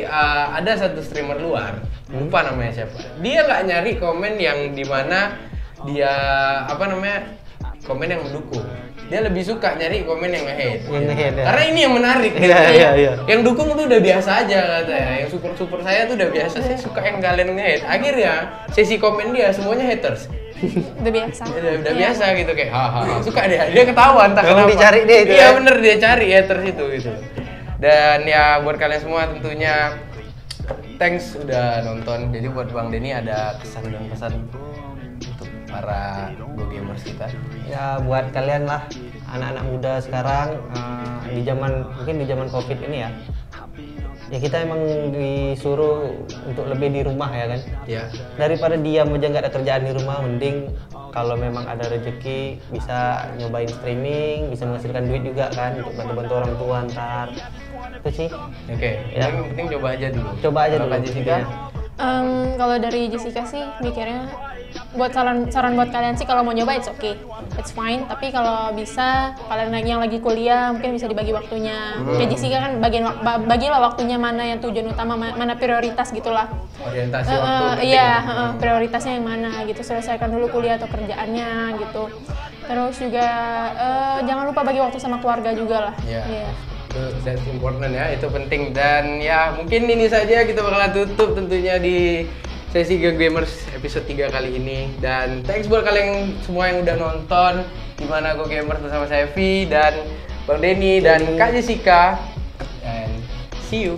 ada satu streamer luar, lupa namanya siapa. Dia nggak nyari komen yang dimana dia komen yang mendukung. Dia lebih suka nyari komen yang nge-hate. Yang nge-hate, ya. Karena ini yang menarik. Iya, iya. Yang dukung tuh udah biasa aja katanya. Yang support saya tuh udah biasa. Saya suka yang kalian nge-hate. Akhirnya sesi komen dia semuanya haters. Udah biasa. Udah Iya. biasa gitu kayak hahaha. Suka dia ketawa entah Memang kenapa. dicari dia itu, Iya ya? bener dia cari haters itu gitu. Dan ya buat kalian semua tentunya thanks udah nonton. Jadi buat Bang Denny ada kesan dan pesan untuk para Go Gamers kita? Ya buat kalian lah anak-anak muda sekarang mungkin di zaman Covid ini ya. Ya kita emang disuruh untuk lebih di rumah ya kan. Ya. Daripada diam aja nggak ada kerjaan di rumah, mending kalau memang ada rezeki bisa nyobain streaming, bisa menghasilkan duit juga kan untuk bantu-bantu orang tua ntar. Itu sih. Oke, Ya. yang penting coba aja dulu. Coba aja Kalau dulu. Kak Jessica, Kalau dari Jessica sih mikirnya buat saran buat kalian sih kalau mau nyoba it's okay, it's fine. Tapi kalau bisa kalian yang lagi kuliah mungkin bisa dibagi waktunya. Kayak Jessica kan bagilah waktunya mana yang tujuan utama, mana prioritas gitulah. orientasi waktu penting. Iya, prioritasnya yang mana gitu. Selesaikan dulu kuliah atau kerjaannya gitu. Terus juga jangan lupa bagi waktu sama keluarga juga lah. Iya. Iya. That's important ya, itu penting. Dan ya mungkin ini saja kita bakalan tutup tentunya di sesi Go Gamers episode 3 kali ini. Dan thanks buat kalian semua yang udah nonton Gimana Go Gamers bersama saya Vi dan Bang Denny dan Kak Jessica. And see you.